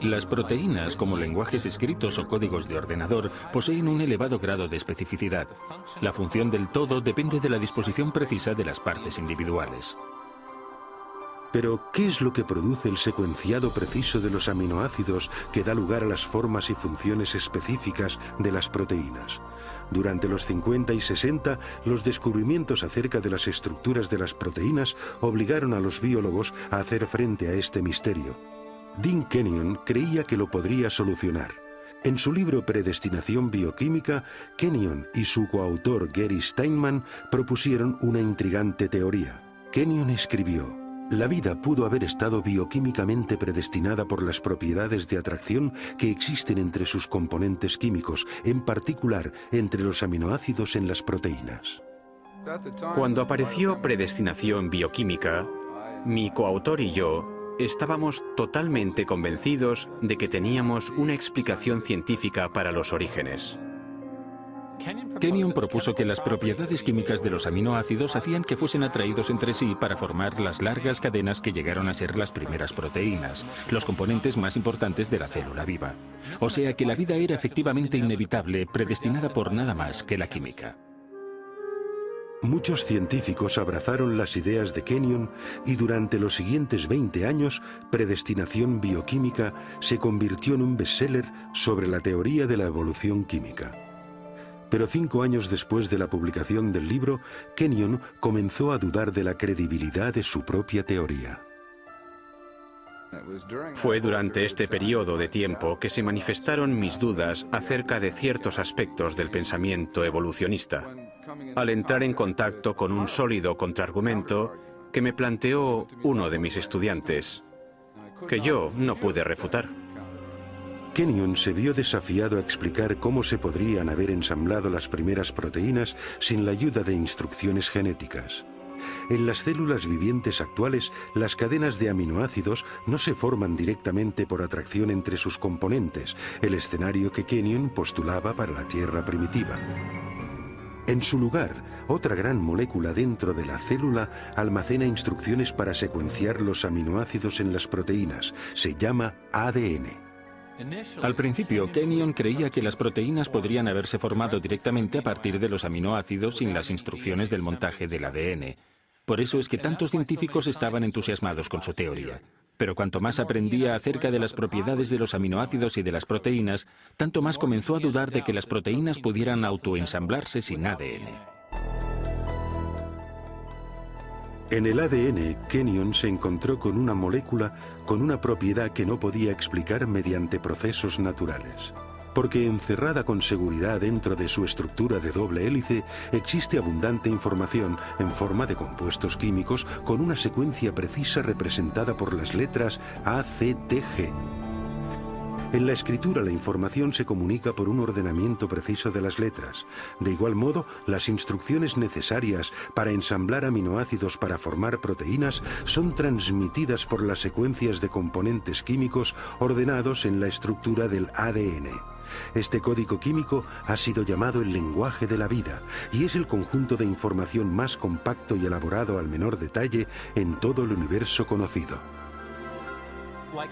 Las proteínas, como lenguajes escritos o códigos de ordenador, poseen un elevado grado de especificidad. La función del todo depende de la disposición precisa de las partes individuales. Pero, ¿qué es lo que produce el secuenciado preciso de los aminoácidos que da lugar a las formas y funciones específicas de las proteínas? Durante los 50 y 60, los descubrimientos acerca de las estructuras de las proteínas obligaron a los biólogos a hacer frente a este misterio. Dean Kenyon creía que lo podría solucionar. En su libro Predestinación bioquímica, Kenyon y su coautor Gary Steinman propusieron una intrigante teoría. Kenyon escribió: la vida pudo haber estado bioquímicamente predestinada por las propiedades de atracción que existen entre sus componentes químicos, en particular entre los aminoácidos en las proteínas. Cuando apareció Predestinación bioquímica, mi coautor y yo estábamos totalmente convencidos de que teníamos una explicación científica para los orígenes. Kenyon propuso que las propiedades químicas de los aminoácidos hacían que fuesen atraídos entre sí para formar las largas cadenas que llegaron a ser las primeras proteínas, los componentes más importantes de la célula viva. O sea que la vida era efectivamente inevitable, predestinada por nada más que la química. Muchos científicos abrazaron las ideas de Kenyon y durante los siguientes 20 años, Predestinación bioquímica se convirtió en un bestseller sobre la teoría de la evolución química. Pero 5 años después de la publicación del libro, Kenyon comenzó a dudar de la credibilidad de su propia teoría. Fue durante este periodo de tiempo que se manifestaron mis dudas acerca de ciertos aspectos del pensamiento evolucionista, al entrar en contacto con un sólido contraargumento que me planteó uno de mis estudiantes, que yo no pude refutar. Kenyon se vio desafiado a explicar cómo se podrían haber ensamblado las primeras proteínas sin la ayuda de instrucciones genéticas. En las células vivientes actuales, las cadenas de aminoácidos no se forman directamente por atracción entre sus componentes, el escenario que Kenyon postulaba para la Tierra primitiva. En su lugar, otra gran molécula dentro de la célula almacena instrucciones para secuenciar los aminoácidos en las proteínas. Se llama ADN. Al principio, Kenyon creía que las proteínas podrían haberse formado directamente a partir de los aminoácidos sin las instrucciones del montaje del ADN. Por eso es que tantos científicos estaban entusiasmados con su teoría. Pero cuanto más aprendía acerca de las propiedades de los aminoácidos y de las proteínas, tanto más comenzó a dudar de que las proteínas pudieran autoensamblarse sin ADN. En el ADN, Kenyon se encontró con una molécula con una propiedad que no podía explicar mediante procesos naturales. Porque encerrada con seguridad dentro de su estructura de doble hélice, existe abundante información en forma de compuestos químicos con una secuencia precisa representada por las letras A, C, T, G. En la escritura la información se comunica por un ordenamiento preciso de las letras. De igual modo, las instrucciones necesarias para ensamblar aminoácidos para formar proteínas son transmitidas por las secuencias de componentes químicos ordenados en la estructura del ADN. Este código químico ha sido llamado el lenguaje de la vida y es el conjunto de información más compacto y elaborado al menor detalle en todo el universo conocido.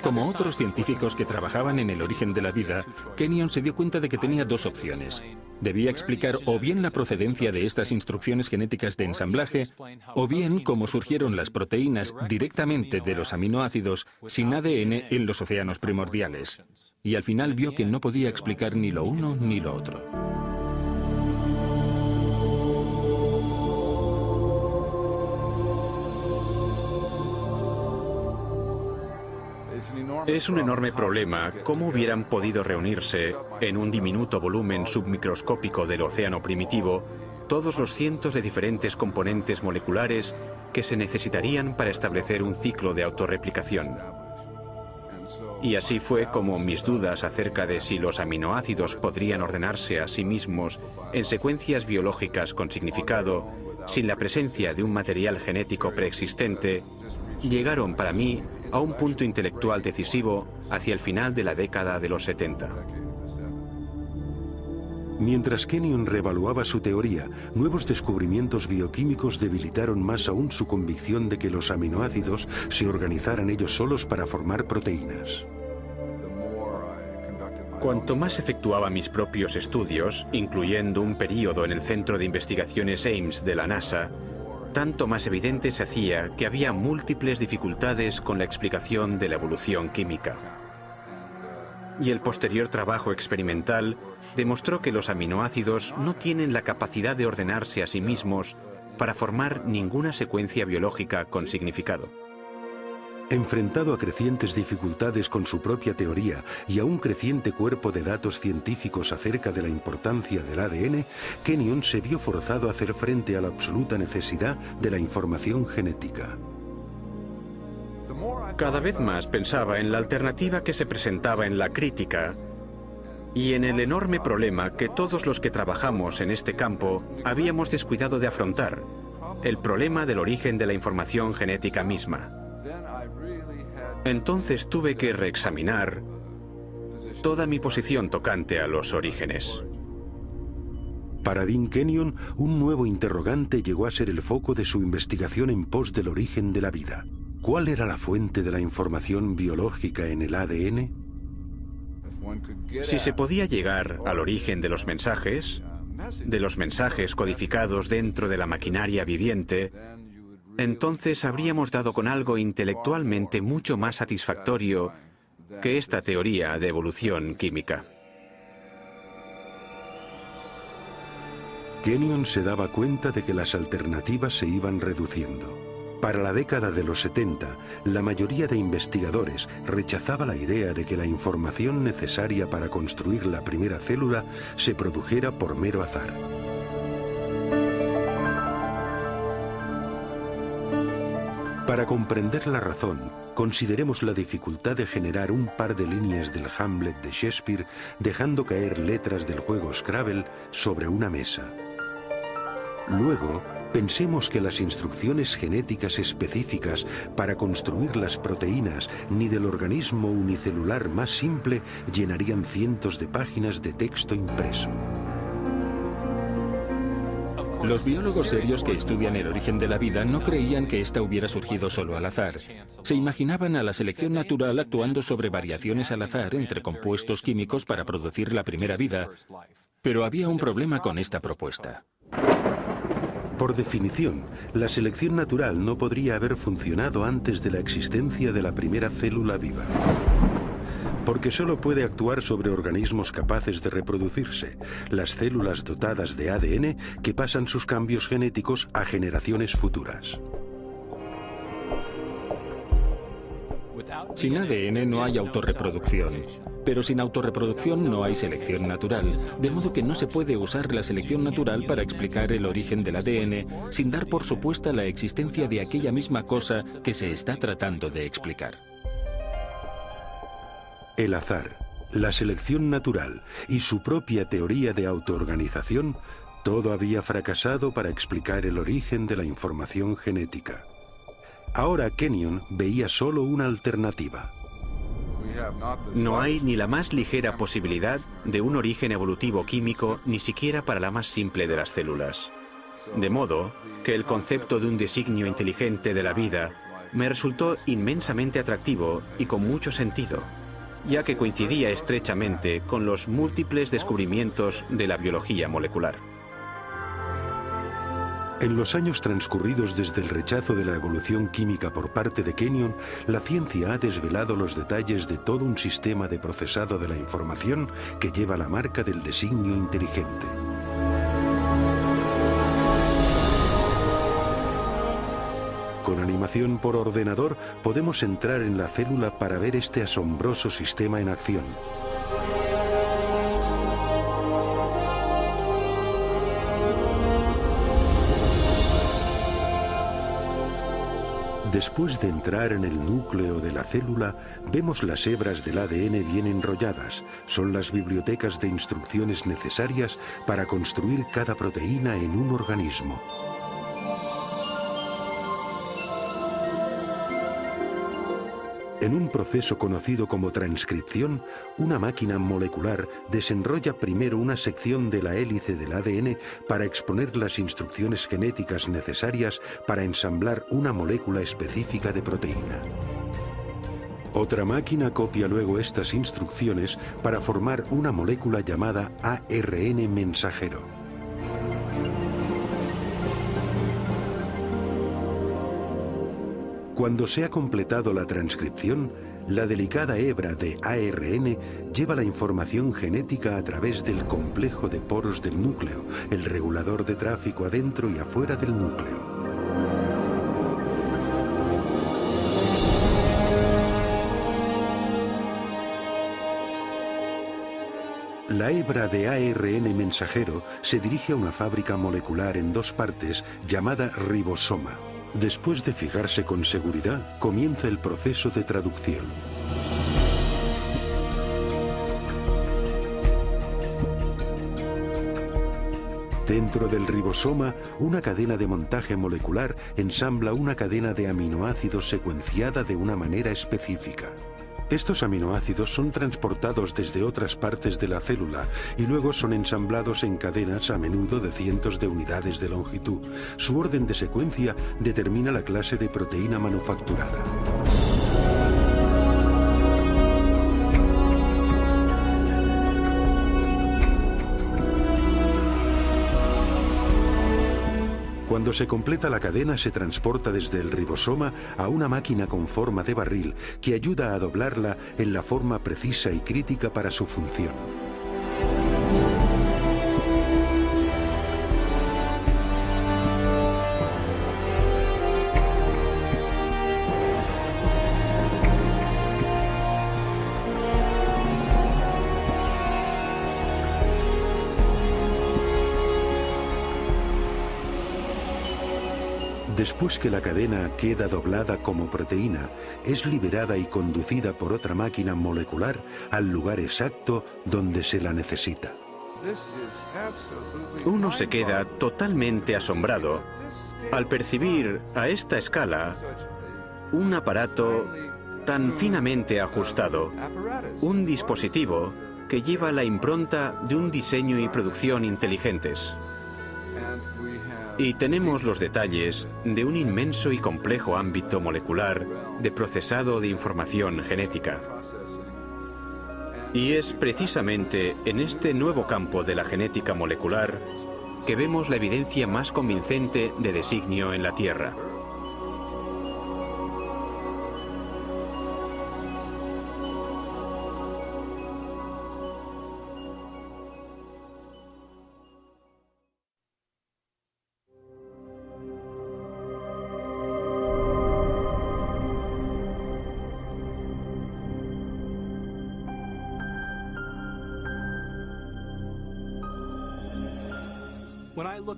Como otros científicos que trabajaban en el origen de la vida, Kenyon se dio cuenta de que tenía dos opciones. Debía explicar o bien la procedencia de estas instrucciones genéticas de ensamblaje, o bien cómo surgieron las proteínas directamente de los aminoácidos sin ADN en los océanos primordiales. Y al final vio que no podía explicar ni lo uno ni lo otro. Es un enorme problema cómo hubieran podido reunirse en un diminuto volumen submicroscópico del océano primitivo todos los cientos de diferentes componentes moleculares que se necesitarían para establecer un ciclo de autorreplicación. Y así fue como mis dudas acerca de si los aminoácidos podrían ordenarse a sí mismos en secuencias biológicas con significado, sin la presencia de un material genético preexistente, llegaron para mí a un punto intelectual decisivo hacia el final de la década de los 70. Mientras Kenyon reevaluaba su teoría, nuevos descubrimientos bioquímicos debilitaron más aún su convicción de que los aminoácidos se organizaran ellos solos para formar proteínas. Cuanto más efectuaba mis propios estudios, incluyendo un período en el Centro de Investigaciones Ames de la NASA, tanto más evidente se hacía que había múltiples dificultades con la explicación de la evolución química. Y el posterior trabajo experimental demostró que los aminoácidos no tienen la capacidad de ordenarse a sí mismos para formar ninguna secuencia biológica con significado. Enfrentado a crecientes dificultades con su propia teoría y a un creciente cuerpo de datos científicos acerca de la importancia del ADN, Kenyon se vio forzado a hacer frente a la absoluta necesidad de la información genética. Cada vez más pensaba en la alternativa que se presentaba en la crítica y en el enorme problema que todos los que trabajamos en este campo habíamos descuidado de afrontar, el problema del origen de la información genética misma. Entonces tuve que reexaminar toda mi posición tocante a los orígenes. Para Dean Kenyon, un nuevo interrogante llegó a ser el foco de su investigación en pos del origen de la vida. ¿Cuál era la fuente de la información biológica en el ADN? Si se podía llegar al origen de los mensajes codificados dentro de la maquinaria viviente, entonces habríamos dado con algo intelectualmente mucho más satisfactorio que esta teoría de evolución química. Kenyon se daba cuenta de que las alternativas se iban reduciendo. Para la década de los 70, la mayoría de investigadores rechazaba la idea de que la información necesaria para construir la primera célula se produjera por mero azar. Para comprender la razón, consideremos la dificultad de generar un par de líneas del Hamlet de Shakespeare dejando caer letras del juego Scrabble sobre una mesa. Luego, Pensemos que las instrucciones genéticas específicas para construir las proteínas ni del organismo unicelular más simple llenarían cientos de páginas de texto impreso. Los biólogos serios que estudian el origen de la vida no creían que ésta hubiera surgido solo al azar. Se imaginaban a la selección natural actuando sobre variaciones al azar entre compuestos químicos para producir la primera vida. Pero había un problema con esta propuesta. Por definición, la selección natural no podría haber funcionado antes de la existencia de la primera célula viva. Porque solo puede actuar sobre organismos capaces de reproducirse, las células dotadas de ADN que pasan sus cambios genéticos a generaciones futuras. Sin ADN no hay autorreproducción, pero sin autorreproducción no hay selección natural, de modo que no se puede usar la selección natural para explicar el origen del ADN sin dar por supuesta la existencia de aquella misma cosa que se está tratando de explicar. El azar, la selección natural y su propia teoría de autoorganización, todo había fracasado para explicar el origen de la información genética. Ahora Kenyon veía solo una alternativa. No hay ni la más ligera posibilidad de un origen evolutivo químico, ni siquiera para la más simple de las células. De modo que el concepto de un designio inteligente de la vida me resultó inmensamente atractivo y con mucho sentido, ya que coincidía estrechamente con los múltiples descubrimientos de la biología molecular. En los años transcurridos desde el rechazo de la evolución química por parte de Kenyon, la ciencia ha desvelado los detalles de todo un sistema de procesado de la información que lleva la marca del designio inteligente. Con animación por ordenador podemos entrar en la célula para ver este asombroso sistema en acción. Después de entrar en el núcleo de la célula, vemos las hebras del ADN bien enrolladas. Son las bibliotecas de instrucciones necesarias para construir cada proteína en un organismo. En un proceso conocido como transcripción, una máquina molecular desenrolla primero una sección de la hélice del ADN para exponer las instrucciones genéticas necesarias para ensamblar una molécula específica de proteína. Otra máquina copia luego estas instrucciones para formar una molécula llamada ARN mensajero. Cuando se ha completado la transcripción, la delicada hebra de ARN lleva la información genética a través del complejo de poros del núcleo, el regulador de tráfico adentro y afuera del núcleo. La hebra de ARN mensajero se dirige a una fábrica molecular en dos partes llamada ribosoma. Después de fijarse con seguridad, comienza el proceso de traducción. Dentro del ribosoma, una cadena de montaje molecular ensambla una cadena de aminoácidos secuenciada de una manera específica. Estos aminoácidos son transportados desde otras partes de la célula y luego son ensamblados en cadenas a menudo de cientos de unidades de longitud. Su orden de secuencia determina la clase de proteína manufacturada. Cuando se completa la cadena, se transporta desde el ribosoma a una máquina con forma de barril que ayuda a doblarla en la forma precisa y crítica para su función. Después que la cadena queda doblada como proteína, es liberada y conducida por otra máquina molecular al lugar exacto donde se la necesita. Uno se queda totalmente asombrado Al percibir a esta escala un aparato tan finamente ajustado, un dispositivo que lleva la impronta de un diseño y producción inteligentes. Y tenemos los detalles de un inmenso y complejo ámbito molecular de procesado de información genética. Y es precisamente en este nuevo campo de la genética molecular que vemos la evidencia más convincente de designio en la Tierra.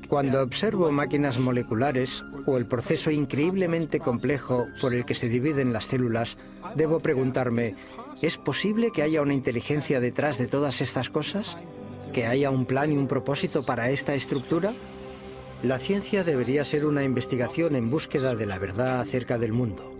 Cuando observo máquinas moleculares o el proceso increíblemente complejo por el que se dividen las células, debo preguntarme, ¿es posible que haya una inteligencia detrás de todas estas cosas? ¿Que haya un plan y un propósito para esta estructura? La ciencia debería ser una investigación en búsqueda de la verdad acerca del mundo.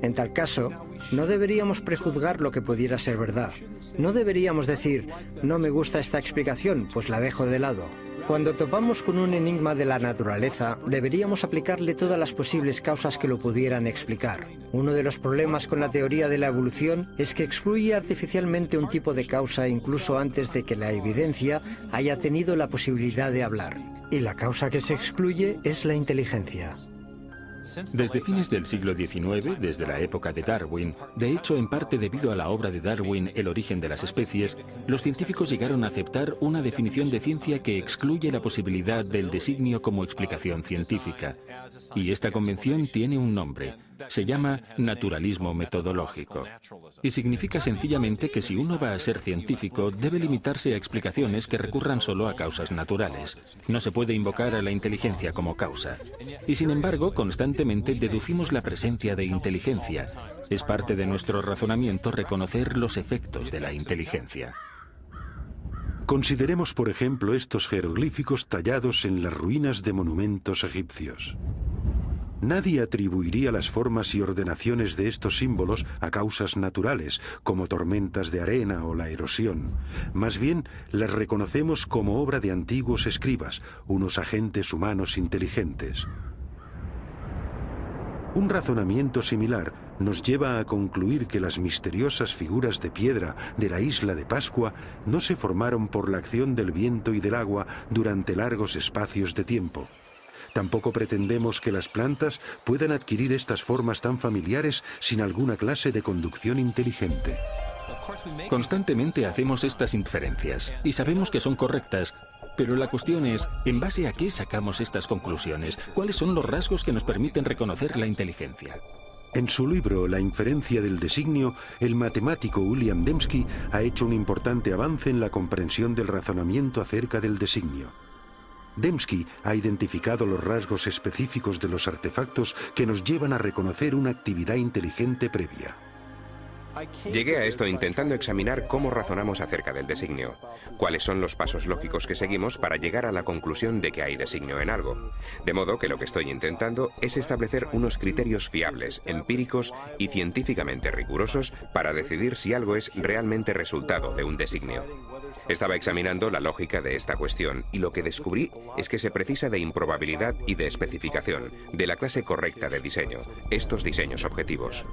En tal caso, no deberíamos prejuzgar lo que pudiera ser verdad. No deberíamos decir, no me gusta esta explicación, pues la dejo de lado. Cuando topamos con un enigma de la naturaleza, deberíamos aplicarle todas las posibles causas que lo pudieran explicar. Uno de los problemas con la teoría de la evolución es que excluye artificialmente un tipo de causa incluso antes de que la evidencia haya tenido la posibilidad de hablar. Y la causa que se excluye es la inteligencia. Desde fines del siglo XIX, desde la época de Darwin, de hecho en parte debido a la obra de Darwin, El origen de las especies, los científicos llegaron a aceptar una definición de ciencia que excluye la posibilidad del designio como explicación científica. Y esta convención tiene un nombre. Se llama naturalismo metodológico. Y significa sencillamente que si uno va a ser científico, debe limitarse a explicaciones que recurran solo a causas naturales. No se puede invocar a la inteligencia como causa. Y sin embargo, constantemente deducimos la presencia de inteligencia. Es parte de nuestro razonamiento reconocer los efectos de la inteligencia. Consideremos, por ejemplo, estos jeroglíficos tallados en las ruinas de monumentos egipcios. Nadie atribuiría las formas y ordenaciones de estos símbolos a causas naturales, como tormentas de arena o la erosión. Más bien, las reconocemos como obra de antiguos escribas, unos agentes humanos inteligentes. Un razonamiento similar nos lleva a concluir que las misteriosas figuras de piedra de la isla de Pascua no se formaron por la acción del viento y del agua durante largos espacios de tiempo. Tampoco pretendemos que las plantas puedan adquirir estas formas tan familiares sin alguna clase de conducción inteligente. Constantemente hacemos estas inferencias y sabemos que son correctas, pero la cuestión es, ¿en base a qué sacamos estas conclusiones? ¿Cuáles son los rasgos que nos permiten reconocer la inteligencia? En su libro La inferencia del designio, el matemático William Dembski ha hecho un importante avance en la comprensión del razonamiento acerca del designio. Dembski ha identificado los rasgos específicos de los artefactos que nos llevan a reconocer una actividad inteligente previa. Llegué a esto intentando examinar cómo razonamos acerca del designio, cuáles son los pasos lógicos que seguimos para llegar a la conclusión de que hay designio en algo. De modo que lo que estoy intentando es establecer unos criterios fiables, empíricos y científicamente rigurosos para decidir si algo es realmente resultado de un designio. Estaba examinando la lógica de esta cuestión y lo que descubrí es que se precisa de improbabilidad y de especificación, de la clase correcta de diseño, estos diseños objetivos.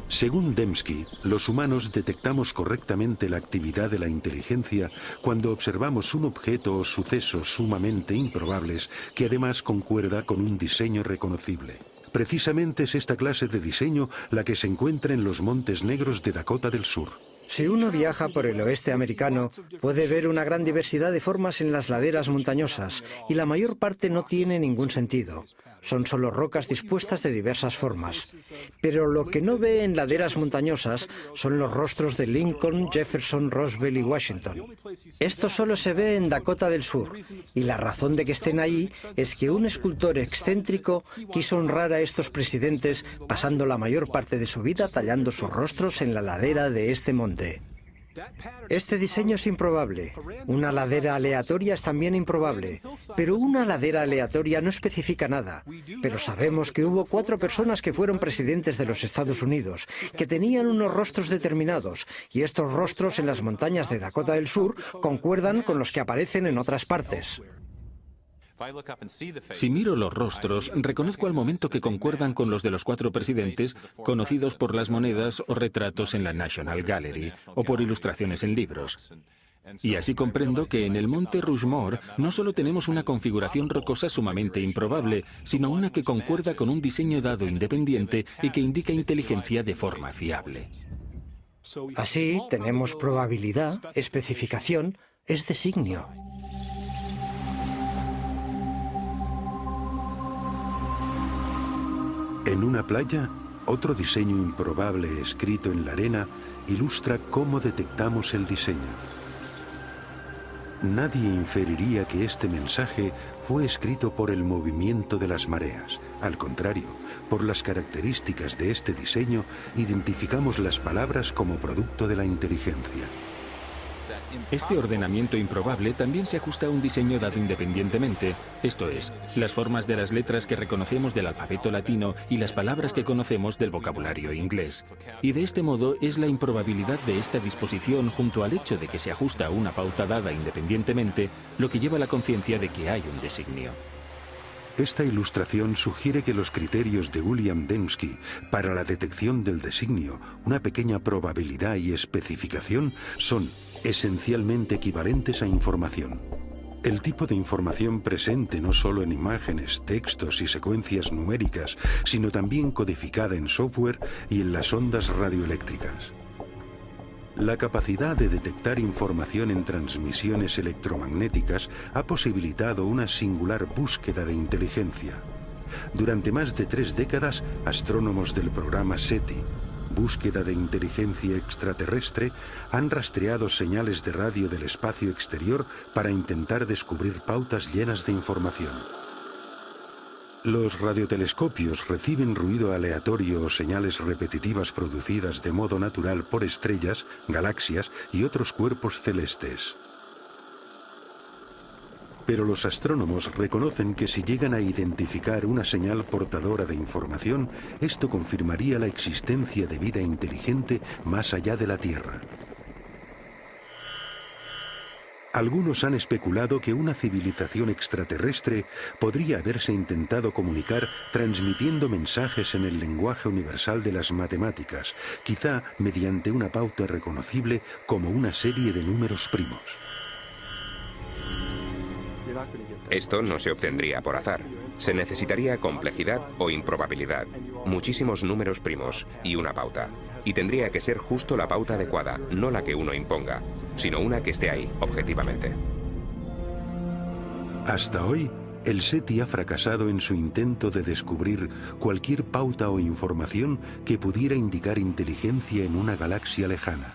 Según Dembski, los humanos detectamos correctamente la actividad de la inteligencia cuando observamos un objeto o sucesos sumamente improbables que además concuerda con un diseño reconocible. Precisamente es esta clase de diseño la que se encuentra en los Montes Negros de Dakota del Sur. Si uno viaja por el oeste americano, puede ver una gran diversidad de formas en las laderas montañosas, y la mayor parte no tiene ningún sentido. Son solo rocas dispuestas de diversas formas. Pero lo que no ve en laderas montañosas son los rostros de Lincoln, Jefferson, Roosevelt y Washington. Esto solo se ve en Dakota del Sur, y la razón de que estén ahí es que un escultor excéntrico quiso honrar a estos presidentes pasando la mayor parte de su vida tallando sus rostros en la ladera de este monte. Este diseño es improbable. Una ladera aleatoria es también improbable. Pero una ladera aleatoria no especifica nada. Pero sabemos que hubo 4 personas que fueron presidentes de los Estados Unidos, que tenían unos rostros determinados, y estos rostros en las montañas de Dakota del Sur concuerdan con los que aparecen en otras partes. Si miro los rostros, reconozco al momento que concuerdan con los de los 4 presidentes conocidos por las monedas o retratos en la National Gallery o por ilustraciones en libros. Y así comprendo que en el monte Rushmore no solo tenemos una configuración rocosa sumamente improbable, sino una que concuerda con un diseño dado independiente y que indica inteligencia de forma fiable. Así, tenemos probabilidad, especificación, es designio. En una playa, otro diseño improbable escrito en la arena ilustra cómo detectamos el diseño. Nadie inferiría que este mensaje fue escrito por el movimiento de las mareas. Al contrario, por las características de este diseño, identificamos las palabras como producto de la inteligencia. Este ordenamiento improbable también se ajusta a un diseño dado independientemente, esto es, las formas de las letras que reconocemos del alfabeto latino y las palabras que conocemos del vocabulario inglés. Y de este modo es la improbabilidad de esta disposición junto al hecho de que se ajusta a una pauta dada independientemente lo que lleva a la conciencia de que hay un designio. Esta ilustración sugiere que los criterios de William Dembski para la detección del designio, una pequeña probabilidad y especificación, son esencialmente equivalentes a información. El tipo de información presente no solo en imágenes, textos y secuencias numéricas, sino también codificada en software y en las ondas radioeléctricas. La capacidad de detectar información en transmisiones electromagnéticas ha posibilitado una singular búsqueda de inteligencia. Durante más de 3 décadas, astrónomos del programa SETI, búsqueda de inteligencia extraterrestre, han rastreado señales de radio del espacio exterior para intentar descubrir pautas llenas de información. Los radiotelescopios reciben ruido aleatorio o señales repetitivas producidas de modo natural por estrellas, galaxias y otros cuerpos celestes. Pero los astrónomos reconocen que si llegan a identificar una señal portadora de información, esto confirmaría la existencia de vida inteligente más allá de la Tierra. Algunos han especulado que una civilización extraterrestre podría haberse intentado comunicar transmitiendo mensajes en el lenguaje universal de las matemáticas, quizá mediante una pauta reconocible como una serie de números primos. Esto no se obtendría por azar. Se necesitaría complejidad o improbabilidad, muchísimos números primos y una pauta. Y tendría que ser justo la pauta adecuada, no la que uno imponga, sino una que esté ahí, objetivamente. Hasta hoy, el SETI ha fracasado en su intento de descubrir cualquier pauta o información que pudiera indicar inteligencia en una galaxia lejana.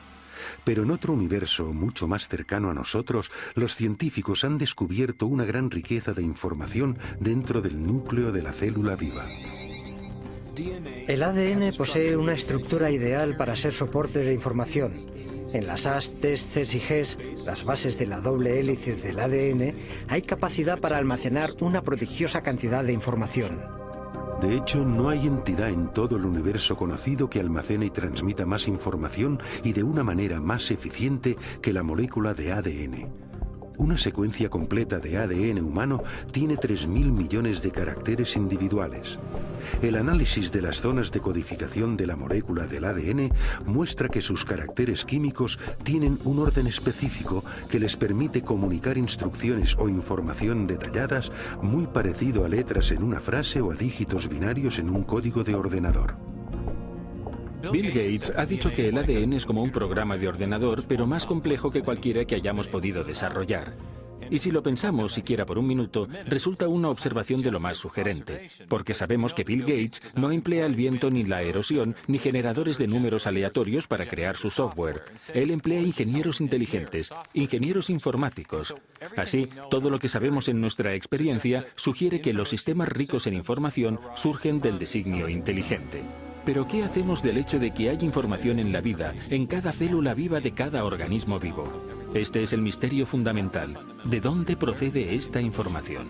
Pero en otro universo mucho más cercano a nosotros, los científicos han descubierto una gran riqueza de información dentro del núcleo de la célula viva. El ADN posee una estructura ideal para ser soporte de información. En las As, Ts, Cs y Gs, las bases de la doble hélice del ADN, hay capacidad para almacenar una prodigiosa cantidad de información. De hecho, no hay entidad en todo el universo conocido que almacene y transmita más información y de una manera más eficiente que la molécula de ADN. Una secuencia completa de ADN humano tiene 3.000 millones de caracteres individuales. El análisis de las zonas de codificación de la molécula del ADN muestra que sus caracteres químicos tienen un orden específico que les permite comunicar instrucciones o información detalladas muy parecido a letras en una frase o a dígitos binarios en un código de ordenador. Bill Gates ha dicho que el ADN es como un programa de ordenador, pero más complejo que cualquiera que hayamos podido desarrollar. Y si lo pensamos siquiera por un minuto, resulta una observación de lo más sugerente, porque sabemos que Bill Gates no emplea el viento ni la erosión ni generadores de números aleatorios para crear su software. Él emplea ingenieros inteligentes, ingenieros informáticos. Así, todo lo que sabemos en nuestra experiencia sugiere que los sistemas ricos en información surgen del designio inteligente. Pero ¿qué hacemos del hecho de que hay información en la vida, en cada célula viva de cada organismo vivo? Este es el misterio fundamental. ¿De dónde procede esta información?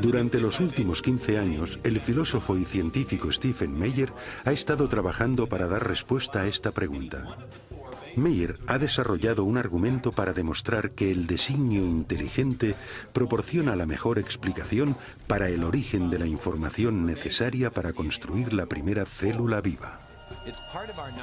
Durante los últimos 15 años, el filósofo y científico Stephen Meyer ha estado trabajando para dar respuesta a esta pregunta. Meyer ha desarrollado un argumento para demostrar que el designio inteligente proporciona la mejor explicación para el origen de la información necesaria para construir la primera célula viva.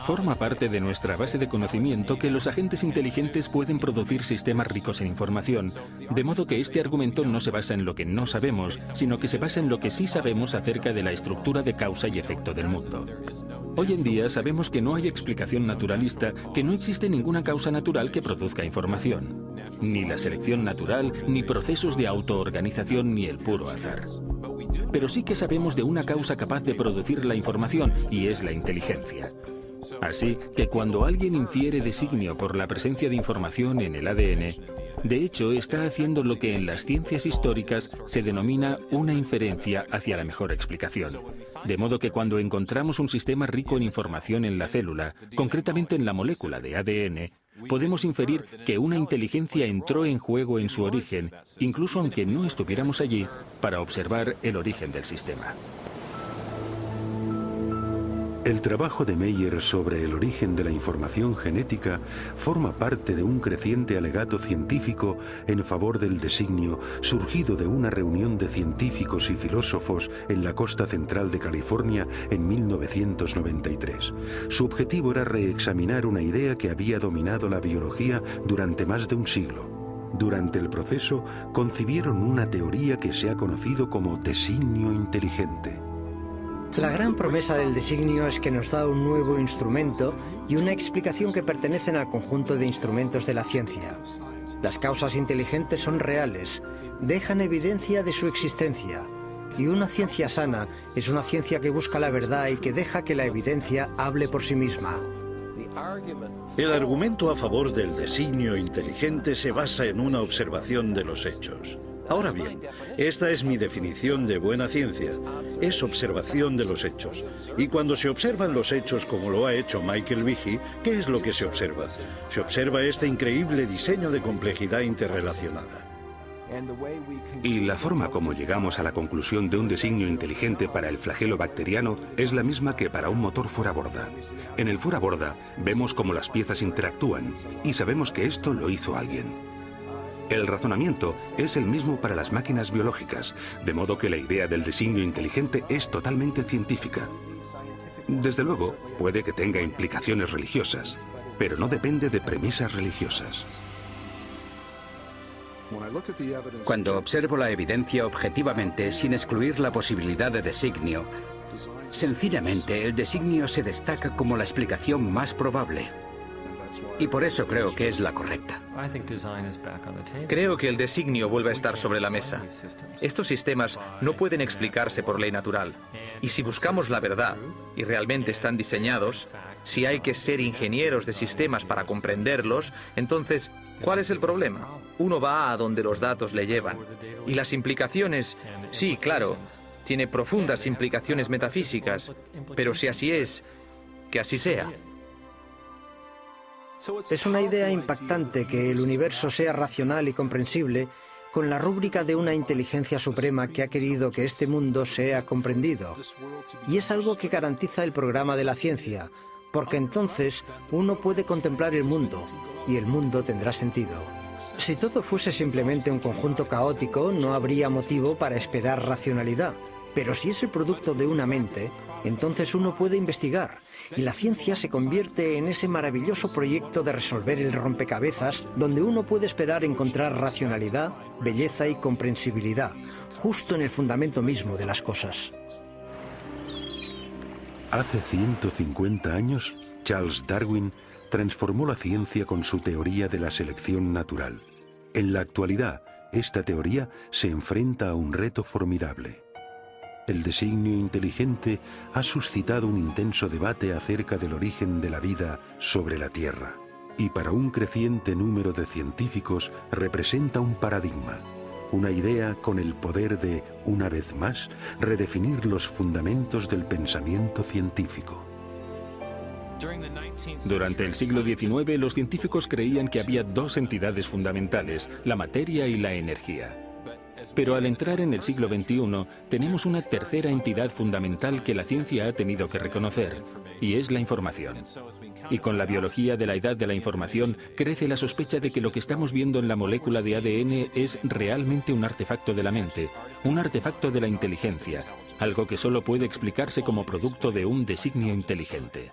Forma parte de nuestra base de conocimiento que los agentes inteligentes pueden producir sistemas ricos en información, de modo que este argumento no se basa en lo que no sabemos, sino que se basa en lo que sí sabemos acerca de la estructura de causa y efecto del mundo. Hoy en día sabemos que no hay explicación naturalista, que no existe ninguna causa natural que produzca información. Ni la selección natural, ni procesos de autoorganización, ni el puro azar. Pero sí que sabemos de una causa capaz de producir la información, y es la inteligencia. Así que cuando alguien infiere designio por la presencia de información en el ADN, de hecho está haciendo lo que en las ciencias históricas se denomina una inferencia hacia la mejor explicación. De modo que cuando encontramos un sistema rico en información en la célula, concretamente en la molécula de ADN, podemos inferir que una inteligencia entró en juego en su origen, incluso aunque no estuviéramos allí, para observar el origen del sistema. El trabajo de Meyer sobre el origen de la información genética forma parte de un creciente alegato científico en favor del designio surgido de una reunión de científicos y filósofos en la costa central de California en 1993. Su objetivo era reexaminar una idea que había dominado la biología durante más de un siglo. Durante el proceso, concibieron una teoría que se ha conocido como designio inteligente. La gran promesa del designio es que nos da un nuevo instrumento y una explicación que pertenecen al conjunto de instrumentos de la ciencia. Las causas inteligentes son reales, dejan evidencia de su existencia. Y una ciencia sana es una ciencia que busca la verdad y que deja que la evidencia hable por sí misma. El argumento a favor del designio inteligente se basa en una observación de los hechos. Ahora bien, esta es mi definición de buena ciencia. Es observación de los hechos. Y cuando se observan los hechos como lo ha hecho Michael Behe, ¿qué es lo que se observa? Se observa este increíble diseño de complejidad interrelacionada. Y la forma como llegamos a la conclusión de un designio inteligente para el flagelo bacteriano es la misma que para un motor fuera borda. En el fuera borda vemos cómo las piezas interactúan y sabemos que esto lo hizo alguien. El razonamiento es el mismo para las máquinas biológicas, de modo que la idea del designio inteligente es totalmente científica. Desde luego, puede que tenga implicaciones religiosas, pero no depende de premisas religiosas. Cuando observo la evidencia objetivamente sin excluir la posibilidad de designio, sencillamente el designio se destaca como la explicación más probable. Y por eso creo que es la correcta. Creo que el designio vuelve a estar sobre la mesa. Estos sistemas no pueden explicarse por ley natural. Y si buscamos la verdad, y realmente están diseñados, si hay que ser ingenieros de sistemas para comprenderlos, entonces, ¿cuál es el problema? Uno va a donde los datos le llevan. Y las implicaciones, sí, claro, tiene profundas implicaciones metafísicas, pero si así es, que así sea. Es una idea impactante que el universo sea racional y comprensible con la rúbrica de una inteligencia suprema que ha querido que este mundo sea comprendido. Y es algo que garantiza el programa de la ciencia, porque entonces uno puede contemplar el mundo y el mundo tendrá sentido. Si todo fuese simplemente un conjunto caótico, no habría motivo para esperar racionalidad. Pero si es el producto de una mente, entonces uno puede investigar. Y la ciencia se convierte en ese maravilloso proyecto de resolver el rompecabezas donde uno puede esperar encontrar racionalidad, belleza y comprensibilidad, justo en el fundamento mismo de las cosas. Hace 150 años, Charles Darwin transformó la ciencia con su teoría de la selección natural. En la actualidad, esta teoría se enfrenta a un reto formidable. El designio inteligente ha suscitado un intenso debate acerca del origen de la vida sobre la Tierra, y para un creciente número de científicos representa un paradigma. Una idea con el poder de, una vez más, redefinir los fundamentos del pensamiento científico. Durante el siglo XIX, los científicos creían que había dos entidades fundamentales, la materia y la energía. Pero al entrar en el siglo XXI, tenemos una tercera entidad fundamental que la ciencia ha tenido que reconocer, y es la información. Y con la biología de la edad de la información, crece la sospecha de que lo que estamos viendo en la molécula de ADN es realmente un artefacto de la mente, un artefacto de la inteligencia, algo que solo puede explicarse como producto de un designio inteligente.